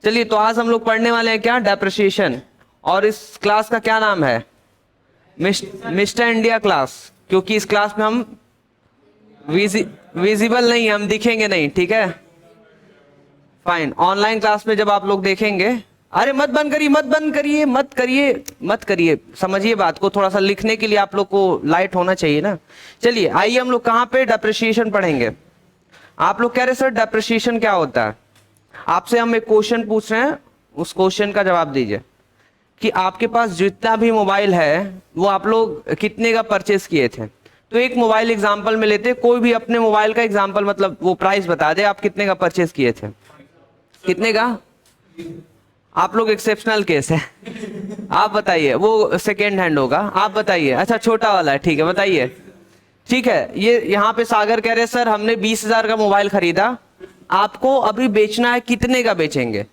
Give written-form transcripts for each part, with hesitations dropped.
चलिए, तो आज हम लोग पढ़ने वाले हैं क्या, डेप्रिसिएशन। और इस क्लास का क्या नाम है, मिस्टर इंडिया क्लास, क्योंकि इस क्लास में हम विजिबल नहीं, हम दिखेंगे नहीं, ठीक है। फाइन, ऑनलाइन क्लास में जब आप लोग देखेंगे, अरे मत बंद करिए, मत बंद करिए, मत करिए, मत करिए, समझिए बात को, थोड़ा सा लिखने के लिए आप लोग को लाइट होना चाहिए ना। चलिए आइए, हम लोग कहाँ पे डेप्रिसिएशन पढ़ेंगे। आप लोग कह रहे सर डेप्रिसिएशन क्या होता है, आपसे हम एक क्वेश्चन पूछ रहे हैं, उस क्वेश्चन का जवाब दीजिए कि आपके पास जितना भी मोबाइल है वो आप लोग कितने का परचेस किए थे। तो एक मोबाइल एग्जांपल में लेते, कोई भी अपने मोबाइल का एग्जांपल, मतलब वो प्राइस बता दे, आप कितने का परचेस किए थे, कितने का। आप लोग एक्सेप्शनल केस है, आप बताइए, वो सेकेंड हैंड होगा, आप बताइए। अच्छा, छोटा वाला है, ठीक है, बताइए। ठीक है, ये यहाँ पे सागर कह रहे सर हमने 20,000 का मोबाइल खरीदा, आपको अभी बेचना है, कितने का बेचेंगे।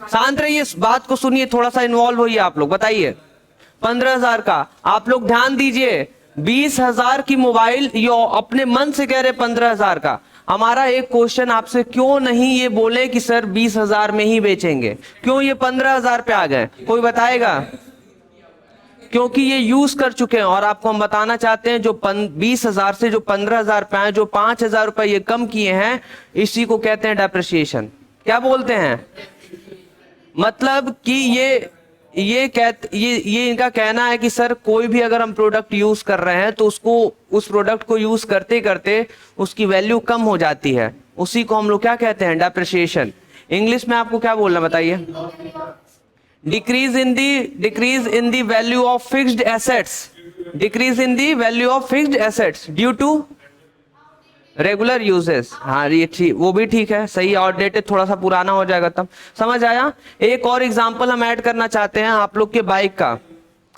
शांत रहिए, इस बात को सुनिए, थोड़ा सा इन्वॉल्व होइए, आप लोग बताइए। 15,000 का। आप लोग ध्यान दीजिए, 20,000 की मोबाइल, यो अपने मन से कह रहे 15,000 का। हमारा एक क्वेश्चन आपसे, क्यों नहीं ये बोले कि सर 20,000 में ही बेचेंगे, क्यों ये 15,000 पे आ गए, कोई बताएगा। क्योंकि ये यूज कर चुके हैं, और आपको हम बताना चाहते हैं जो 20,000 से जो 15,000 पे आए, जो 5,000 रुपए ये कम किए हैं, इसी को कहते हैं डेप्रिसिएशन। क्या बोलते हैं, मतलब कि ये इनका कहना है कि सर कोई भी अगर हम प्रोडक्ट यूज कर रहे हैं तो उसको, उस प्रोडक्ट को यूज करते करते उसकी वैल्यू कम हो जाती है, उसी को हम लोग क्या कहते हैं, डेप्रिसिएशन। इंग्लिश में आपको क्या बोलना बताइए। Decrease in the value of fixed assets, decrease in the value of fixed assets due to regular uses. हाँ ये ठीक, वो भी ठीक है, सही। आउटडेटेड थोड़ा सा पुराना हो जाएगा तब। समझ आया। एक और एग्जांपल हम ऐड करना चाहते हैं आप लोग के बाइक का।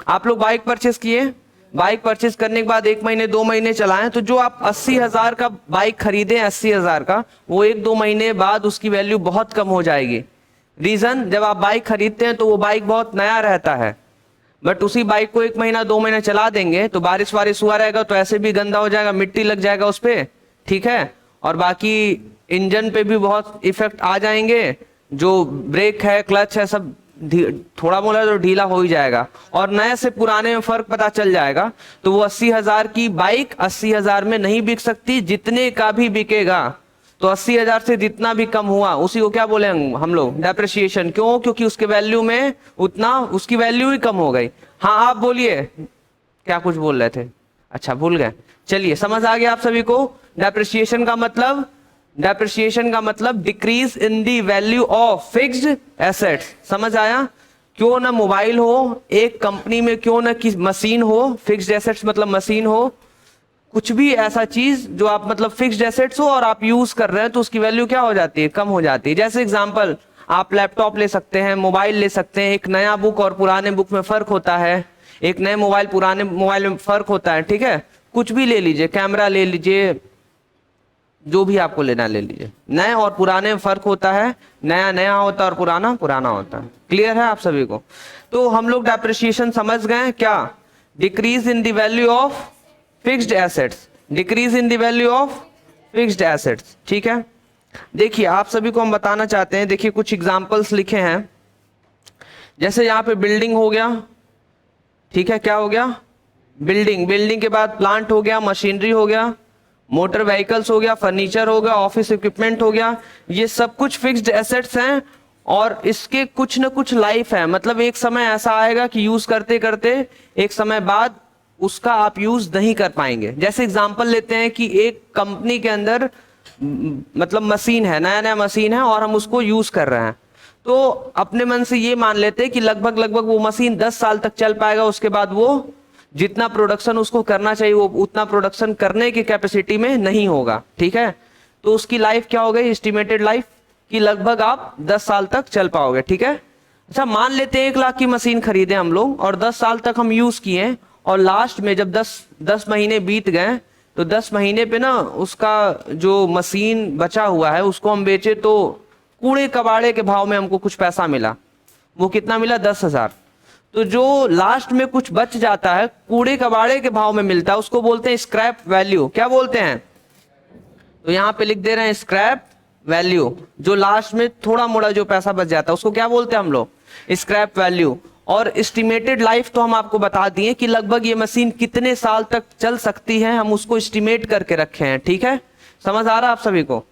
आप लोग बाइक परचेस किए, बाइक परचेस करने के बाद 1 महीने 2 महीने चलाएं, तो जो आप 80,000 का बाइक खरीदे, 80,000 का, वो 1-2 महीने बाद उसकी वैल्यू बहुत कम हो जाएगी। रीजन, जब आप बाइक खरीदते हैं तो वो बाइक बहुत नया रहता है, बट उसी बाइक को 1 महीना 2 महीना चला देंगे तो बारिश वारिश हुआ रहेगा तो ऐसे भी गंदा हो जाएगा, मिट्टी लग जाएगा उस पे, ठीक है। और बाकी इंजन पे भी बहुत इफेक्ट आ जाएंगे, जो ब्रेक है, क्लच है, सब थोड़ा मोड़ा तो ढीला हो ही जाएगा, और नए से पुराने में फर्क पता चल जाएगा। तो वो 80,000 की बाइक 80,000 में नहीं बिक सकती, जितने का भी बिकेगा तो 80,000 से जितना भी कम हुआ उसी को क्या बोलेंगे हम लोग, डेप्रिसिएशन। क्यों, क्योंकि उसके वैल्यू में उतना, उसकी वैल्यू ही कम हो गई। हाँ आप बोलिए, क्या कुछ बोल रहे थे, अच्छा भूल गए। चलिए, समझ आ गया आप सभी को। डेप्रिसिएशन का मतलब, डेप्रिसिएशन का मतलब decrease in the value of fixed assets. समझ आया। क्यों ना मोबाइल हो, एक कंपनी में क्यों ना कि मशीन हो, फिक्स्ड एसेट्स मतलब मशीन हो, कुछ भी ऐसा चीज जो आप मतलब फिक्स्ड एसेट्स हो और आप यूज कर रहे हैं, तो उसकी वैल्यू क्या हो जाती है, कम हो जाती है। जैसे एग्जांपल, आप लैपटॉप ले सकते हैं, मोबाइल ले सकते हैं। एक नया बुक और पुराने बुक में फर्क होता है, एक नए मोबाइल पुराने मोबाइल में फर्क होता है, ठीक है। कुछ भी ले लीजिए, कैमरा ले लीजिए, जो भी आपको लेना ले लीजिए। नए और पुराने में फर्क होता है, नया नया होता है और पुराना पुराना होता है। क्लियर है आप सभी को। तो हम लोग डेप्रिसिएशन समझ गए क्या, decrease in the value of fixed assets, decrease in the value of fixed assets, ठीक है। देखिए, आप सभी को हम बताना चाहते हैं, देखिए कुछ एग्जांपल्स लिखे हैं। जैसे यहाँ पे बिल्डिंग हो गया, ठीक है, क्या हो गया, बिल्डिंग। बिल्डिंग के बाद प्लांट हो गया, मशीनरी हो गया, मोटर व्हीकल्स हो गया, फर्नीचर हो गया, ऑफिस इक्विपमेंट हो गया। ये सब कुछ फिक्स्ड एसेट्स हैं और इसके कुछ ना कुछ लाइफ है, मतलब एक समय ऐसा आएगा कि यूज करते करते एक समय बाद उसका आप यूज नहीं कर पाएंगे। जैसे एग्जांपल लेते हैं कि एक कंपनी के अंदर मतलब मशीन है, नया नया मशीन है और हम उसको यूज कर रहे हैं, तो अपने मन से ये मान लेते हैं कि लगभग लगभग वो मशीन 10 साल तक चल पाएगा, उसके बाद वो जितना प्रोडक्शन उसको करना चाहिए वो उतना प्रोडक्शन करने की कैपेसिटी में नहीं होगा, ठीक है। तो उसकी लाइफ क्या हो गई, एस्टिमेटेड लाइफ, कि लगभग आप 10 साल तक चल पाओगे, ठीक है। अच्छा, मान लेते हैं 1 लाख की मशीन खरीदे हम लोग और 10 साल तक हम यूज किए, और लास्ट में जब 10 महीने बीत गए तो 10 महीने पे ना उसका जो मशीन बचा हुआ है उसको हम बेचे, तो कूड़े कबाड़े के भाव में हमको कुछ पैसा मिला। वो कितना मिला, 10,000। तो जो लास्ट में कुछ बच जाता है, कूड़े कबाड़े के भाव में मिलता है, उसको बोलते हैं स्क्रैप वैल्यू। क्या बोलते हैं, तो यहाँ पे लिख दे रहे हैं स्क्रैप वैल्यू, जो लास्ट में थोड़ा मोड़ा जो पैसा बच जाता है उसको क्या बोलते हैं हम लोग, स्क्रैप वैल्यू। और एस्टिमेटेड लाइफ तो हम आपको बता दिए कि लगभग ये मशीन कितने साल तक चल सकती है, हम उसको एस्टिमेट करके रखे हैं। ठीक है, समझ आ रहा है आप सभी को,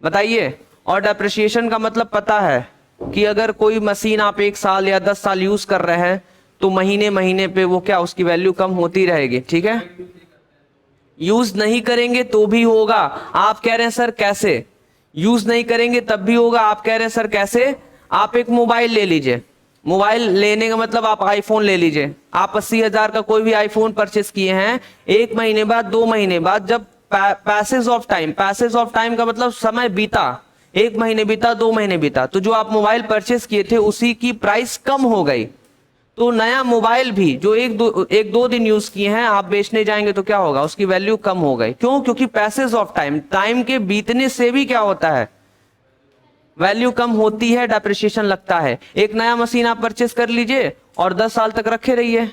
बताइए। और डेप्रिसिएशन का मतलब पता है कि अगर कोई मशीन आप 1 साल या 10 साल यूज कर रहे हैं तो महीने महीने पे वो क्या, उसकी वैल्यू कम होती रहेगी। ठीक है, यूज नहीं करेंगे तो भी होगा। आप कह रहे हैं सर कैसे, यूज नहीं करेंगे तब भी होगा। आप कह रहे हैं सर कैसे, आप एक मोबाइल ले लीजिए, मोबाइल लेने का मतलब आप आईफोन ले लीजिए। आप 80,000 का कोई भी आईफोन परचेस किए हैं, 1 महीने बाद 2 महीने बाद जब पैसेज ऑफ टाइम का मतलब समय बीता, 1 महीने बीता 2 महीने बीता, तो जो आप मोबाइल परचेस किए थे उसी की प्राइस कम हो गई। तो नया मोबाइल भी जो एक दो दिन यूज किए हैं आप बेचने जाएंगे तो क्या होगा, उसकी वैल्यू कम हो गई। क्यों, क्योंकि पैसेज ऑफ टाइम के बीतने से भी क्या होता है, वैल्यू कम होती है, डेप्रिसिएशन लगता है। एक नया मशीन आप परचेस कर लीजिए और 10 साल तक रखे रहिए,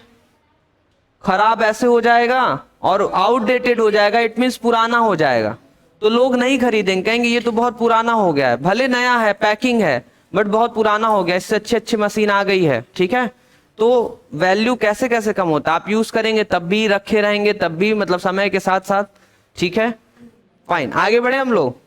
खराब ऐसे हो जाएगा और आउटडेटेड हो जाएगा, इट मीन्स पुराना हो जाएगा, तो लोग नहीं खरीदेंगे, कहेंगे ये तो बहुत पुराना हो गया है, भले नया है पैकिंग है बट बहुत पुराना हो गया, इससे अच्छी मशीन आ गई है। ठीक है, तो वैल्यू कैसे कैसे कम होता है, आप यूज करेंगे तब भी, रखे रहेंगे तब भी, मतलब समय के साथ साथ। ठीक है, फाइन, आगे बढ़े हम लोग।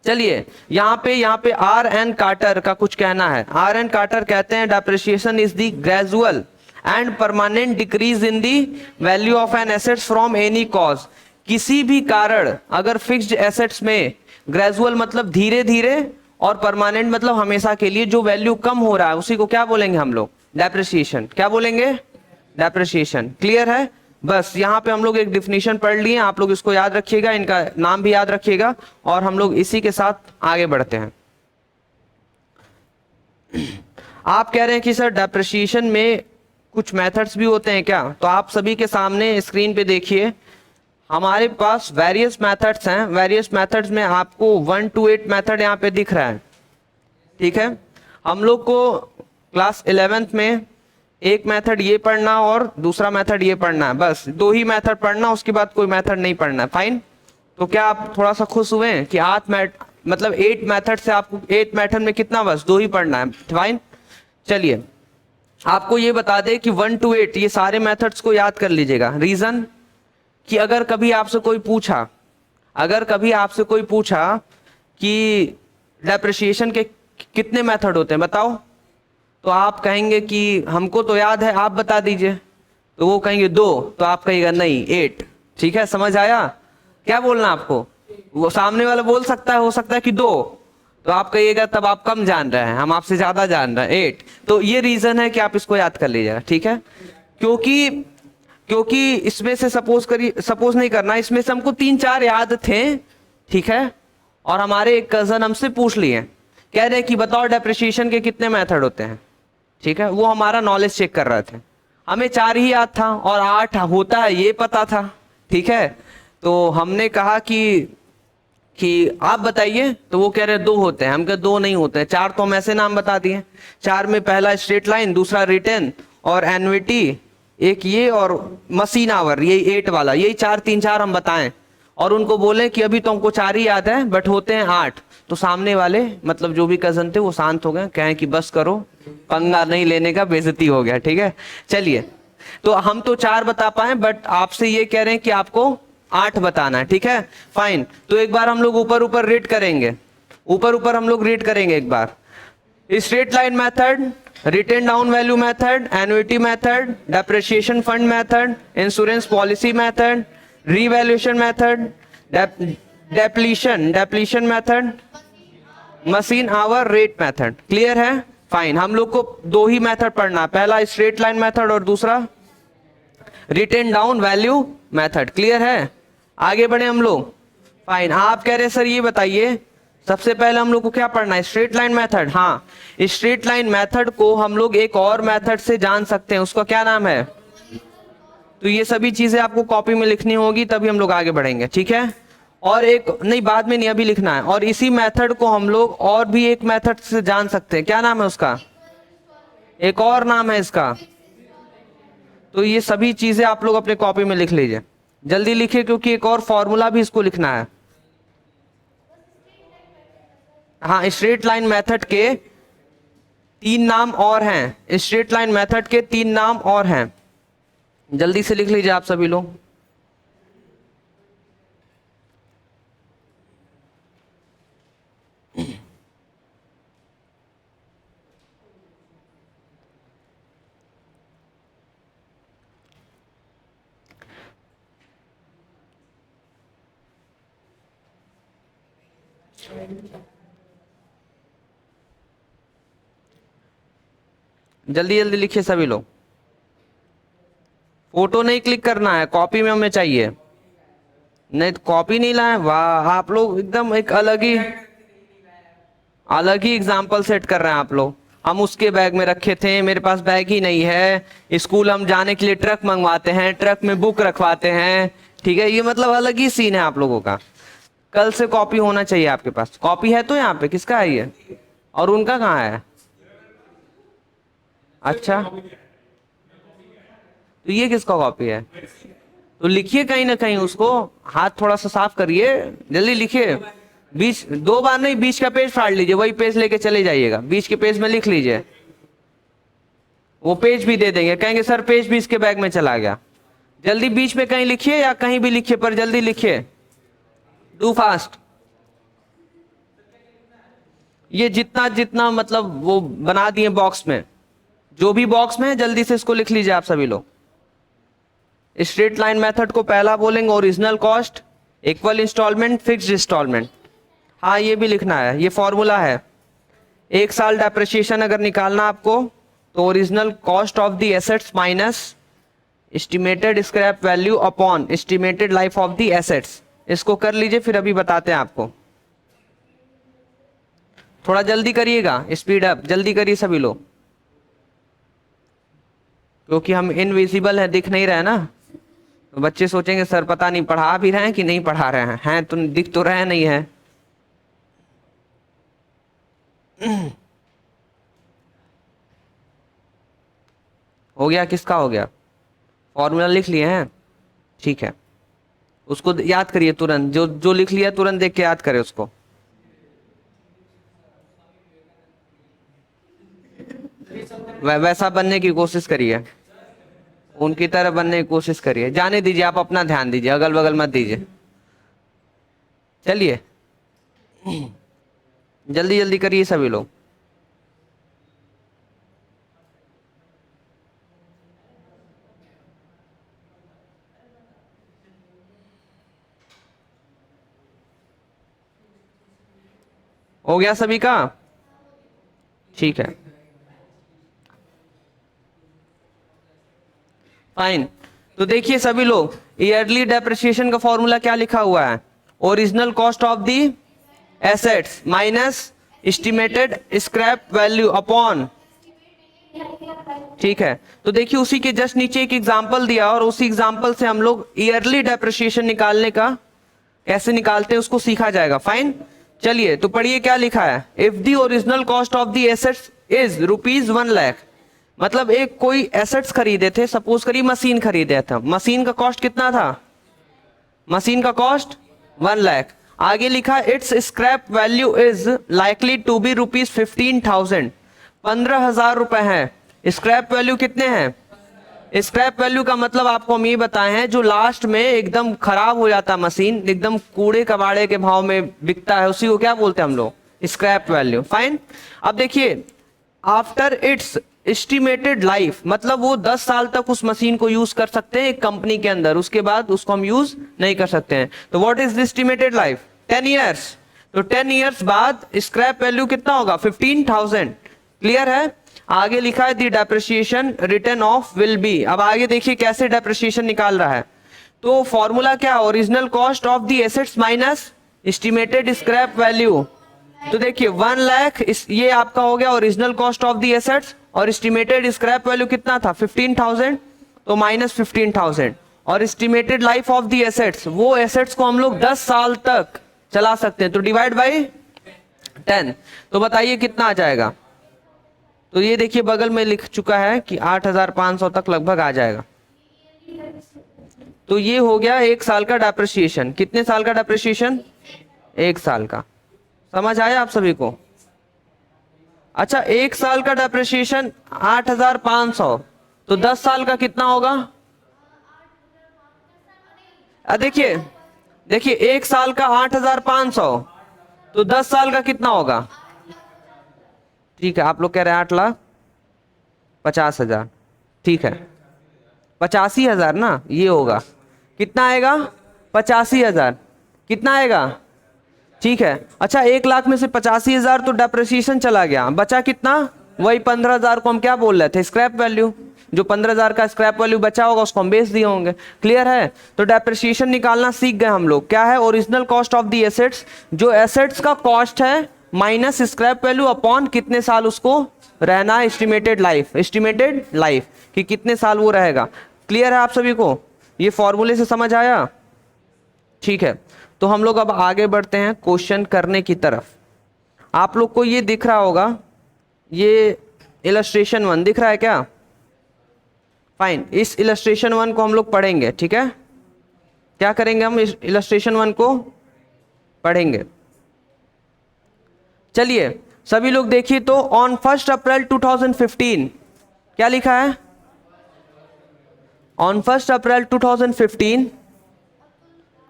चलिए यहाँ पे आर एन कार्टर का कुछ कहना है। आर एन कार्टर कहते हैं depreciation is the gradual and permanent decrease in the value of an assets from any cause. किसी भी कारण अगर फिक्स्ड एसेट्स में ग्रेजुअल मतलब धीरे धीरे और परमानेंट मतलब हमेशा के लिए जो वैल्यू कम हो रहा है उसी को क्या बोलेंगे हम लोग, डेप्रिसिएशन। क्या बोलेंगे, डेप्रिसिएशन। क्लियर है, बस यहाँ पे हम लोग एक डिफिनीशन पढ़ लिए, आप लोग इसको याद रखिएगा, इनका नाम भी याद रखिएगा और हम लोग इसी के साथ आगे बढ़ते हैं। आप कह रहे हैं कि सर डेप्रिसिएशन में कुछ मेथड्स भी होते हैं क्या, तो आप सभी के सामने स्क्रीन पे देखिए हमारे पास वेरियस मेथड्स हैं। वेरियस मेथड्स में आपको 1 to 8 मेथड यहाँ पे दिख रहा है। ठीक है, हम लोग को क्लास 11th में एक मेथड ये पढ़ना और दूसरा मेथड ये पढ़ना है, बस 2 ही मेथड पढ़ना, उसके बाद कोई मेथड नहीं पढ़ना है। फाइन, तो क्या आप थोड़ा सा खुश हुए हैं कि 8 मेथड से आपको 8 मेथड में कितना, बस 2 ही पढ़ना है। फाइन, चलिए आपको ये बता दें कि 1 to 8 ये सारे मेथड्स को याद कर लीजिएगा। रीजन कि अगर कभी आपसे कोई पूछा कि डेप्रिसिएशन के कितने मेथड होते हैं बताओ, तो आप कहेंगे कि हमको तो याद है, आप बता दीजिए, तो वो कहेंगे 2, तो आप कहिएगा नहीं 8। ठीक है, समझ आया, क्या बोलना आपको, वो सामने वाला बोल सकता है, हो सकता है कि 2, तो आप कहिएगा तब आप कम जान रहे हैं, हम आपसे ज्यादा जान रहे हैं 8। तो ये रीजन है कि आप इसको याद कर लीजिएगा। ठीक है, क्योंकि इसमें से सपोज नहीं करना, इसमें से हमको 3-4 याद थे। ठीक है, और हमारे एक कजन हमसे पूछ लिए, कह रहे कि बताओ डेप्रिसिएशन के कितने मेथड होते हैं। ठीक है, वो हमारा नॉलेज चेक कर रहे थे, हमें 4 ही याद था और 8 होता है ये पता था। ठीक है, तो हमने कहा कि आप बताइए, तो वो कह रहे 2 होते हैं। हम कह 2 नहीं होते हैं, 4 तो हम ऐसे नाम बता दिए। 4 में पहला स्ट्रेट लाइन, दूसरा रिटर्न और एन्युटी, एक ये और मशीन आवर, यही 8 वाला, यही 4 हम बताएं और उनको बोले कि अभी तो हमको 4 ही याद है बट होते हैं 8। तो सामने वाले मतलब जो भी कजन थे वो शांत हो गए, कहें कि बस करो, पंगा नहीं लेने का, बेइज्जती हो गया। ठीक है, चलिए, तो हम तो 4 बता पाए बट आपसे ये कह रहे हैं कि आपको 8 बताना है। ठीक है, फाइन, तो एक बार हम लोग ऊपर रेट करेंगे, ऊपर हम लोग रेट करेंगे एक बार। Straight line method, written down value method, annuity method, depreciation fund method, insurance policy method, revaluation method, depletion method, machine hour rate method. Clear है, फाइन, हम लोग को 2 ही मेथड पढ़ना, पहला स्ट्रेट लाइन मेथड और दूसरा written down value method. Clear है, आगे बढ़े हम लोग। फाइन, आप कह रहे सर ये बताइए, सबसे पहले हम लोग को क्या पढ़ना है, स्ट्रेट लाइन मेथड। हाँ, स्ट्रेट लाइन मेथड को हम लोग एक और मेथड से जान सकते हैं, उसका क्या नाम है, तो ये सभी चीजें आपको कॉपी में लिखनी होगी तभी हम लोग आगे बढ़ेंगे। ठीक है, और एक नहीं, बाद में नहीं, अभी लिखना है। और इसी मेथड को हम लोग और भी एक मेथड से जान सकते हैं, क्या नाम है उसका, एक और नाम है इसका। तो ये सभी चीजें आप लोग अपने कॉपी में लिख लीजिए, जल्दी लिखिए क्योंकि एक और फॉर्मूला भी इसको लिखना है। हाँ, स्ट्रेट लाइन मेथड के 3 नाम और हैं, स्ट्रेट लाइन मेथड के 3 नाम और हैं, जल्दी से लिख लीजिए आप सभी लोग। जल्दी जल्दी लिखिए सभी लोग। फोटो नहीं क्लिक करना है, कॉपी में हमें चाहिए। नहीं तो कॉपी नहीं लाए, वाह आप लोग एकदम एक अलग ही एग्जाम्पल सेट कर रहे हैं आप लोग। हम उसके बैग में रखे थे, मेरे पास बैग ही नहीं है। स्कूल हम जाने के लिए ट्रक मंगवाते हैं, ट्रक में बुक रखवाते हैं। ठीक है, ये मतलब अलग ही सीन है आप लोगों का। कल से कॉपी होना चाहिए आपके पास। कॉपी है तो यहाँ पे किसका है ये, और उनका कहाँ है? अच्छा, तो ये किसका कॉपी है? तो लिखिए कहीं ना कहीं उसको, हाथ थोड़ा सा साफ करिए, जल्दी लिखिए। बीच 2 बार नहीं, बीच का पेज फाड़ लीजिए, वही पेज लेके चले जाइएगा, बीच के पेज में लिख लीजिए। वो पेज भी दे देंगे, कहेंगे सर पेज भी इसके बैग में चला गया। जल्दी बीच में कहीं लिखिए या कहीं भी लिखिए, पर जल्दी लिखिए, डू फास्ट। ये जितना जितना मतलब वो बना दिए बॉक्स में, जो भी बॉक्स में है जल्दी से इसको लिख लीजिए आप सभी लोग। स्ट्रेट लाइन मेथड को पहला बोलेंगे original cost equal instalment fixed instalment. हाँ, ये भी लिखना है, ये फॉर्मूला है। 1 साल डेप्रिसिएशन अगर निकालना आपको, तो original cost of the assets minus estimated scrap value upon estimated life of the assets. इसको कर लीजिए, फिर अभी बताते हैं आपको। थोड़ा जल्दी करिएगा, स्पीड अप, जल्दी करिए सभी लोग, क्योंकि हम इनविजिबल है, दिख नहीं रहे ना। तो बच्चे सोचेंगे सर पता नहीं पढ़ा भी रहे हैं कि नहीं पढ़ा रहे हैं तो दिख तो रहे नहीं है। हो गया, किसका हो गया? फॉर्मूला लिख लिए हैं, ठीक है। उसको याद करिए तुरंत, जो जो लिख लिया तुरंत देख के याद करें उसको। वैसा बनने की कोशिश करिए, उनकी तरह बनने की कोशिश करिए। जाने दीजिए, आप अपना ध्यान दीजिए, अगल बगल मत दीजिए। चलिए जल्दी जल्दी करिए सभी लोग। हो गया सभी का? ठीक है, फाइन। तो देखिए सभी लोग, ईयरली डेप्रिसिएशन का फॉर्मूला क्या लिखा हुआ है? Original cost of the assets minus estimated scrap value upon, ठीक है। तो देखिए उसी के जस्ट नीचे एक एग्जांपल दिया, और उसी एग्जांपल से हम लोग ईयरली डेप्रिसिएशन निकालने का कैसे निकालते हैं उसको सीखा जाएगा। फाइन, चलिए तो पढ़िए क्या लिखा है। If the original cost of the assets is ₹1 lakh, मतलब एक कोई एसेट्स खरीदे थे, सपोज करिए मशीन खरीदे था, मशीन का कॉस्ट कितना था? मशीन का कॉस्ट 1 लाख। आगे लिखा its scrap value is likely to be ₹15,000, 15,000 रुपए है। स्क्रैप वैल्यू कितने हैं? स्क्रैप वैल्यू का मतलब आपको हम ये बताए हैं, जो लास्ट में एकदम खराब हो जाता है मशीन, एकदम कूड़े कबाड़े के भाव में बिकता है, उसी को क्या बोलते हैं हम लोग? Scrap value. फाइन, अब देखिए आफ्टर इट्स एस्टिमेटेड लाइफ, मतलब वो 10 साल तक उस मशीन को यूज कर सकते हैं एक कंपनी के अंदर, उसके बाद उसको हम यूज नहीं कर सकते हैं। तो what is the estimated life? 10 years. तो 10 ईयर्स बाद स्क्रैप वैल्यू कितना होगा? 15,000। क्लियर है? आगे लिखा है the depreciation return of will be. अब आगे देखिए कैसे डेप्रिसिएशन निकाल रहा है। तो फॉर्मूला क्या? Original cost of the assets minus estimated scrap value. तो देखिए 1 लाख, ये आपका हो गया original cost of the assets, और एस्टिमेटेड स्क्रैप वैल्यू कितना था? 15,000, तो माइनस 15,000। और estimated life of the assets, वो एसेट्स को हम लोग 10 साल तक चला सकते हैं, तो डिवाइड बाय 10। तो बताइए कितना आ जाएगा? तो ये देखिए बगल में लिख चुका है कि 8,500 तक लगभग आ जाएगा। तो ये हो गया 1 साल का डेप्रिसिएशन। कितने साल का डेप्रिसिएशन? 1 साल का। समझ आया आप सभी को? अच्छा, 1 साल का डेप्रिसिएशन 8,500, तो 10 साल का कितना होगा? देखिए देखिए, 1 साल का 8,500, तो 10 साल का कितना होगा? ठीक है, आप लोग कह रहे हैं 8,50,000, ठीक है, 85,000 ना, ये होगा। कितना आएगा? 85,000। कितना आएगा? ठीक है। अच्छा, 1 लाख में से 85,000 तो डेप्रिसिएशन चला गया, बचा कितना? वही 15,000 को हम क्या बोल रहे थे? Scrap value. जो 15,000 का स्क्रैप वैल्यू बचा होगा उसको हम बेच दिए होंगे। क्लियर है? तो डेप्रिसिएशन निकालना सीख गए हम लोग। क्या है? Original cost of the assets, जो एसेट्स का कॉस्ट है माइनस स्क्रैप वैल्यू अपॉन कितने साल उसको रहना है, एस्टिमेटेड लाइफ। एस्टिमेटेड लाइफ कि कितने साल वो रहेगा। क्लियर है आप सभी को? ये फॉर्मूले से समझ आया? ठीक है, तो हम लोग अब आगे बढ़ते हैं क्वेश्चन करने की तरफ। आप लोग को ये दिख रहा होगा, ये इलस्ट्रेशन 1 दिख रहा है क्या? फाइन, इस इलस्ट्रेशन 1 को हम लोग पढ़ेंगे। ठीक है, क्या करेंगे हम? इस इलस्ट्रेशन 1 को पढ़ेंगे। चलिए सभी लोग देखिए, तो ऑन 1 अप्रैल 2015 क्या लिखा है? On 1 April 2015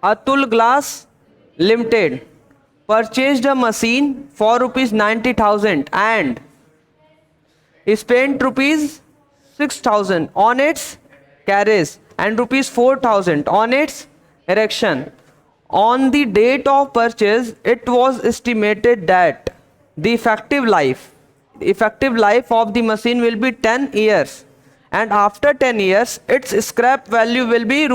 Atul glass limited purchased a machine for ₹90,000 and spent ₹6,000 on its carriage and ₹4,000 on its erection. On the date of purchase, it was estimated that the effective life of the machine will be 10 years, and after 10 years, its scrap value will be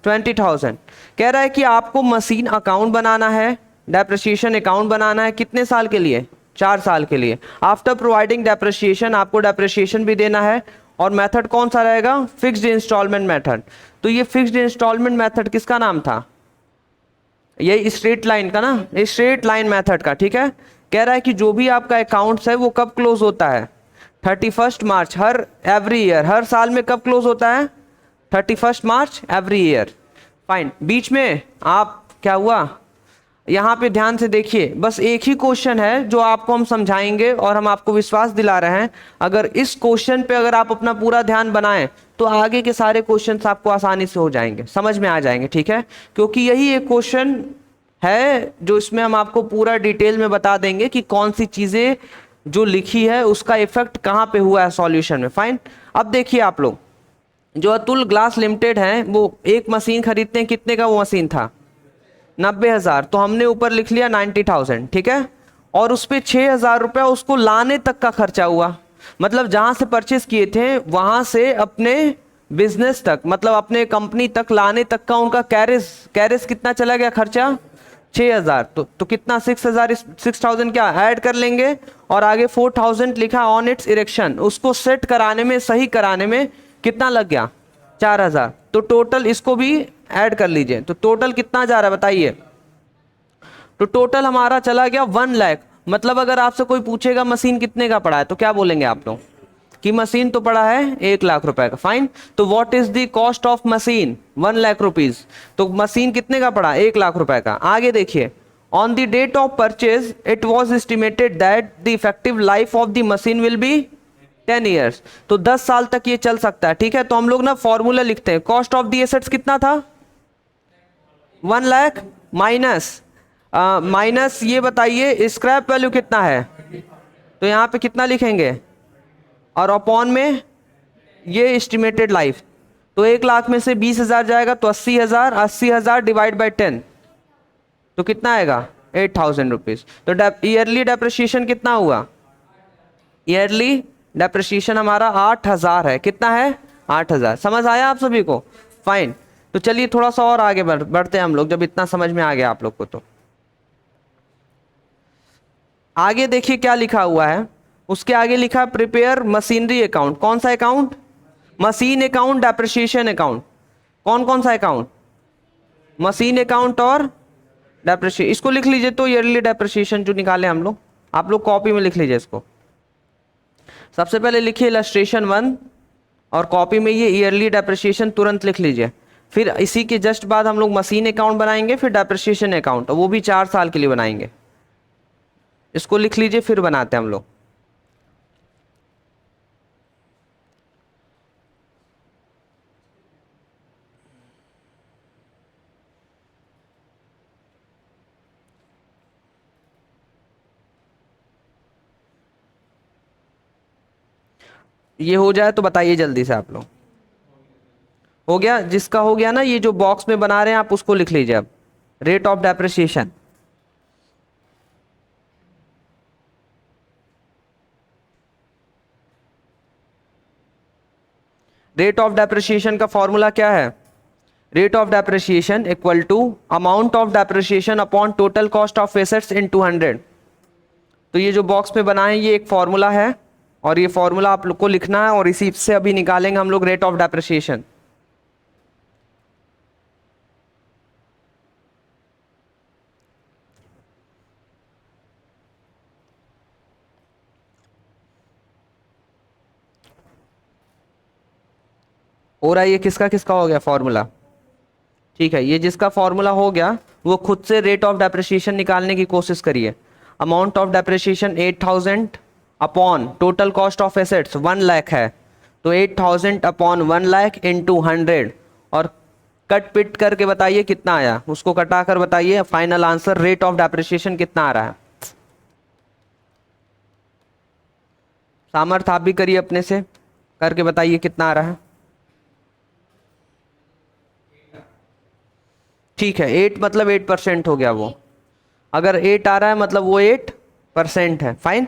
₹20,000. कह रहा है कि आपको machine account बनाना है, depreciation account बनाना है। कितने साल के लिए? 4 साल के लिए। आफ्टर प्रोवाइडिंग डेप्रिसिएशन, आपको डेप्रिसिएशन भी देना है। और मेथड कौन सा रहेगा? Fixed instalment method. तो ये फिक्स्ड इंस्टॉलमेंट मेथड किसका नाम था? यही स्ट्रेट लाइन का ना, स्ट्रेट लाइन मेथड का। ठीक है, कह रहा है कि जो भी आपका अकाउंट्स है वो कब क्लोज होता है? 31 मार्च हर एवरी ईयर। हर साल में कब क्लोज होता है? 31 मार्च एवरी ईयर। फाइन, बीच में आप क्या हुआ? यहाँ पे ध्यान से देखिए, बस एक ही क्वेश्चन है जो आपको हम समझाएंगे और हम आपको विश्वास दिला रहे हैं। अगर इस क्वेश्चन पे अगर आप अपना पूरा ध्यान बनाएं तो आगे के सारे क्वेश्चंस आपको आसानी से हो जाएंगे, समझ में आ जाएंगे। ठीक है, क्योंकि यही एक क्वेश्चन है जो इसमें हम आपको पूरा डिटेल में बता देंगे कि कौन सी चीजें जो लिखी है उसका इफेक्ट कहाँ पे हुआ है सॉल्यूशन में। फाइन, अब देखिए आप लोग, जो अतुल ग्लास लिमिटेड है वो एक मशीन खरीदते हैं। कितने का वो मशीन था? 90,000। तो हमने ऊपर लिख लिया 90,000। ठीक है, और उस पर 6,000 रुपया उसको लाने तक का खर्चा हुआ। मतलब जहां से परचेस किए थे वहां से अपने बिजनेस तक, मतलब अपने कंपनी तक लाने तक का उनका कैरेज कितना चला गया खर्चा? 6,000। तो कितना? 6,000 क्या ऐड कर लेंगे और आगे 4,000 लिखा ऑन इट्स इरेक्शन। उसको सेट कराने में, सही कराने में कितना लग गया? 4,000। तो टोटल इसको भी ऐड कर लीजिए, तो टोटल कितना जा रहा है बताइए? तो टोटल हमारा चला गया 1 लाख। मतलब अगर आपसे कोई पूछेगा मशीन कितने का पड़ा है तो क्या बोलेंगे आप लोग? कि मशीन तो पड़ा है 1 लाख रुपए का। फाइन, तो what is the cost of machine? 1 lakh rupees. तो मशीन कितने का पड़ा? 1 लाख रुपए का। आगे देखिए, on the date of purchase it was estimated that the effective life of the machine will be 10 years. तो 10 साल तक ये चल सकता है। ठीक है, तो हम लोग ना फॉर्मूला लिखते हैं। कॉस्ट ऑफ द एसेट्स कितना था? 1 लाख माइनस ये बताइए स्क्रैप वैल्यू कितना है? तो यहाँ पे कितना लिखेंगे? और अपॉन में ये एस्टिमेटेड लाइफ। तो 1 लाख में से 20,000 जाएगा तो 80,000। 80,000 डिवाइड बाई 10 तो कितना आएगा? 8,000 रुपीज। तो ईयरली डेप्रिसिएशन कितना हुआ? ईयरली डेप्रिसिएशन हमारा 8,000 है। कितना है? 8,000। समझ आया आप सभी को? फाइन, तो चलिए थोड़ा सा और आगे बढ़ते हैं हम लोग, जब इतना समझ में आ गया आप लोग को। तो आगे देखिए क्या लिखा हुआ है। उसके आगे लिखा है प्रिपेयर मशीनरी अकाउंट। कौन सा account? Machine account, depreciation account. कौन कौन सा अकाउंट? मशीन अकाउंट और डेप्रिसिएशन। इसको लिख लीजिए। तो ईयरली डेप्रिसिएशन जो निकाले हम लोग, आप लोग कॉपी में लिख लीजिए इसको। सबसे पहले लिखिए इलस्ट्रेशन 1 और कॉपी में ये ईयरली डेप्रिसिएशन तुरंत लिख लीजिए। फिर इसी के जस्ट बाद हम लोग मशीन अकाउंट बनाएंगे, फिर डेप्रिसिएशन अकाउंट, वो भी 4 साल के लिए बनाएंगे। इसको लिख लीजिए, फिर बनाते हैं हम लोग। ये हो जाए तो बताइए जल्दी से आप लोग। हो गया? जिसका हो गया ना, ये जो बॉक्स में बना रहे हैं आप उसको लिख लीजिए अब। Rate of depreciation, rate of depreciation का फॉर्मूला क्या है? Rate of depreciation equal to amount of depreciation upon total cost of assets in 200। तो ये जो बॉक्स में बना है ये एक फॉर्मूला है, और ये फॉर्मूला आप लोग को लिखना है, और इसी से अभी निकालेंगे हम लोग रेट ऑफ डेप्रिसिएशन। हो रहा है? ये किसका किसका हो गया फॉर्मूला? ठीक है, ये जिसका फॉर्मूला हो गया वो खुद से रेट ऑफ डेप्रिसिएशन निकालने की कोशिश करिए। Amount of depreciation 8000 upon total cost of assets 1 lakh है, तो 8000 अपॉन 1 लाख इंटू 100, और कट पिट करके बताइए कितना आया, उसको कटा कर बताइए final answer rate of depreciation कितना आ रहा है। सामर्थ्य आप भी करिए अपने से, करके बताइए कितना आ रहा है। ठीक है, 8 मतलब 8% हो गया वो। अगर 8 आ रहा है मतलब वो 8% है। फाइन,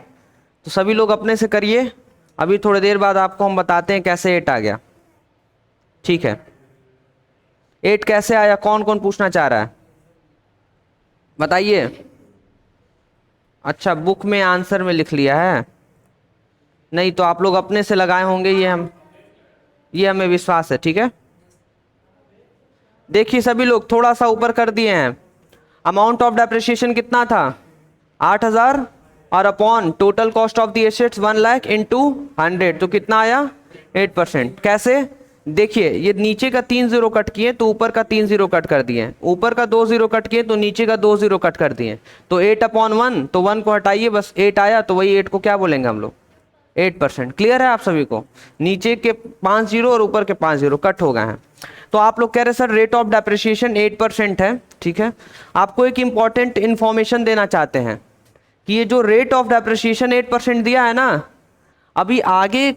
तो सभी लोग अपने से करिए, अभी थोड़ी देर बाद आपको हम बताते हैं कैसे 8 आ गया। ठीक है, 8 कैसे आया? कौन कौन पूछना चाह रहा है बताइए। अच्छा, बुक में आंसर में लिख लिया है? नहीं तो आप लोग अपने से लगाए होंगे, ये हमें विश्वास है। ठीक है, देखिए सभी लोग थोड़ा सा ऊपर कर दिए हैं। अमाउंट ऑफ डेप्रिसिएशन कितना था? 8000, और upon total cost of the assets 1 lakh into 100, तो कितना आया? 8%। कैसे? देखिए, ये नीचे का 3 जीरो कट किए तो ऊपर का 3 जीरो कट कर दिए, ऊपर का 2 जीरो कट किए तो नीचे का 2 जीरो कट कर दिए, तो 8/1, तो 1 को हटाइए, बस 8 आया, तो वही 8 को क्या बोलेंगे हम लोग? 8%। क्लियर है आप सभी को? नीचे के 5 जीरो और ऊपर के 5 जीरो कट हो गए हैं। तो आप लोग कह रहे सर रेट ऑफ डेप्रिसिएशन 8% है। ठीक है, आपको एक इंपॉर्टेंट इंफॉर्मेशन देना चाहते हैं कि ये जो रेट ऑफ डेप्रिसिएशन 8% दिया है ना, अभी आगे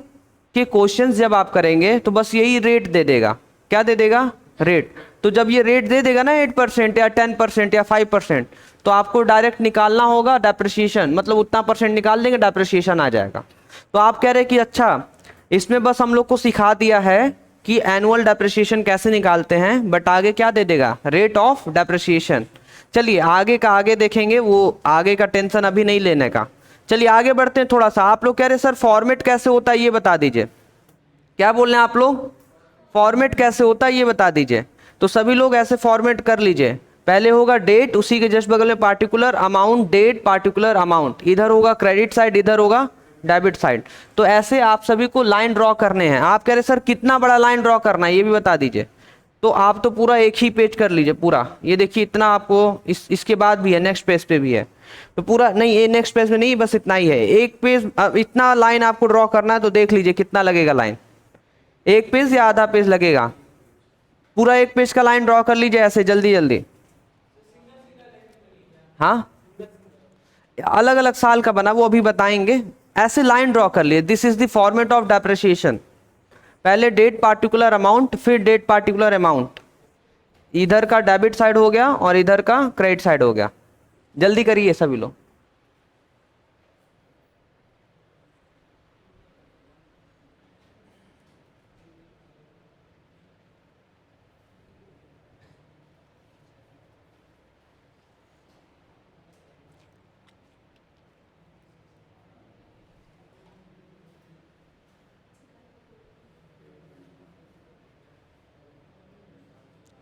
के क्वेश्चंस जब आप करेंगे तो बस यही रेट दे देगा। क्या दे देगा? रेट। तो जब ये रेट दे देगा ना 8% या 10% या 5%, तो आपको डायरेक्ट निकालना होगा डेप्रिसिएशन, मतलब उतना परसेंट निकाल देंगे, डेप्रिसिएशन आ जाएगा। तो आप कह रहे कि अच्छा, इसमें बस हम लोग को सिखा दिया है कि एनुअल डेप्रिसिएशन कैसे निकालते हैं, बट आगे क्या दे देगा? Rate of depreciation. चलिए आगे का आगे देखेंगे, वो आगे का टेंशन अभी नहीं लेने का। चलिए आगे बढ़ते हैं थोड़ा सा। आप लोग कह रहे सर फॉर्मेट कैसे होता है ये बता दीजिए। क्या बोल रहे हैं आप लोग? फॉर्मेट कैसे होता है ये बता दीजिए। तो सभी लोग ऐसे फॉर्मेट कर लीजिए, पहले होगा डेट, उसी के जस्ट बगल में particular amount, date particular amount, इधर होगा क्रेडिट साइड, इधर होगा डेबिट साइड। तो ऐसे आप सभी को लाइन ड्रॉ करने हैं। आप कह रहे सर कितना बड़ा लाइन ड्रॉ करना है ये भी बता दीजिए। तो आप तो पूरा एक ही पेज कर लीजिए पूरा, ये देखिए इतना आपको इसके बाद भी है, नेक्स्ट पेज पे भी है, तो पूरा नहीं, ये नेक्स्ट पेज में नहीं, बस इतना ही है, एक पेज इतना लाइन आपको ड्रॉ करना है। तो देख लीजिए कितना लगेगा लाइन, एक पेज या आधा पेज लगेगा? पूरा एक पेज का लाइन ड्रॉ कर लीजिए ऐसे जल्दी जल्दी। हाँ, अलग अलग साल का बना वो अभी बताएंगे। ऐसे लाइन ड्रॉ कर लिए, this is the format of depreciation. पहले डेट पार्टिकुलर अमाउंट, फिर डेट पार्टिकुलर अमाउंट, इधर का डेबिट साइड हो गया और इधर का क्रेडिट साइड हो गया। जल्दी करिए सभी लोग।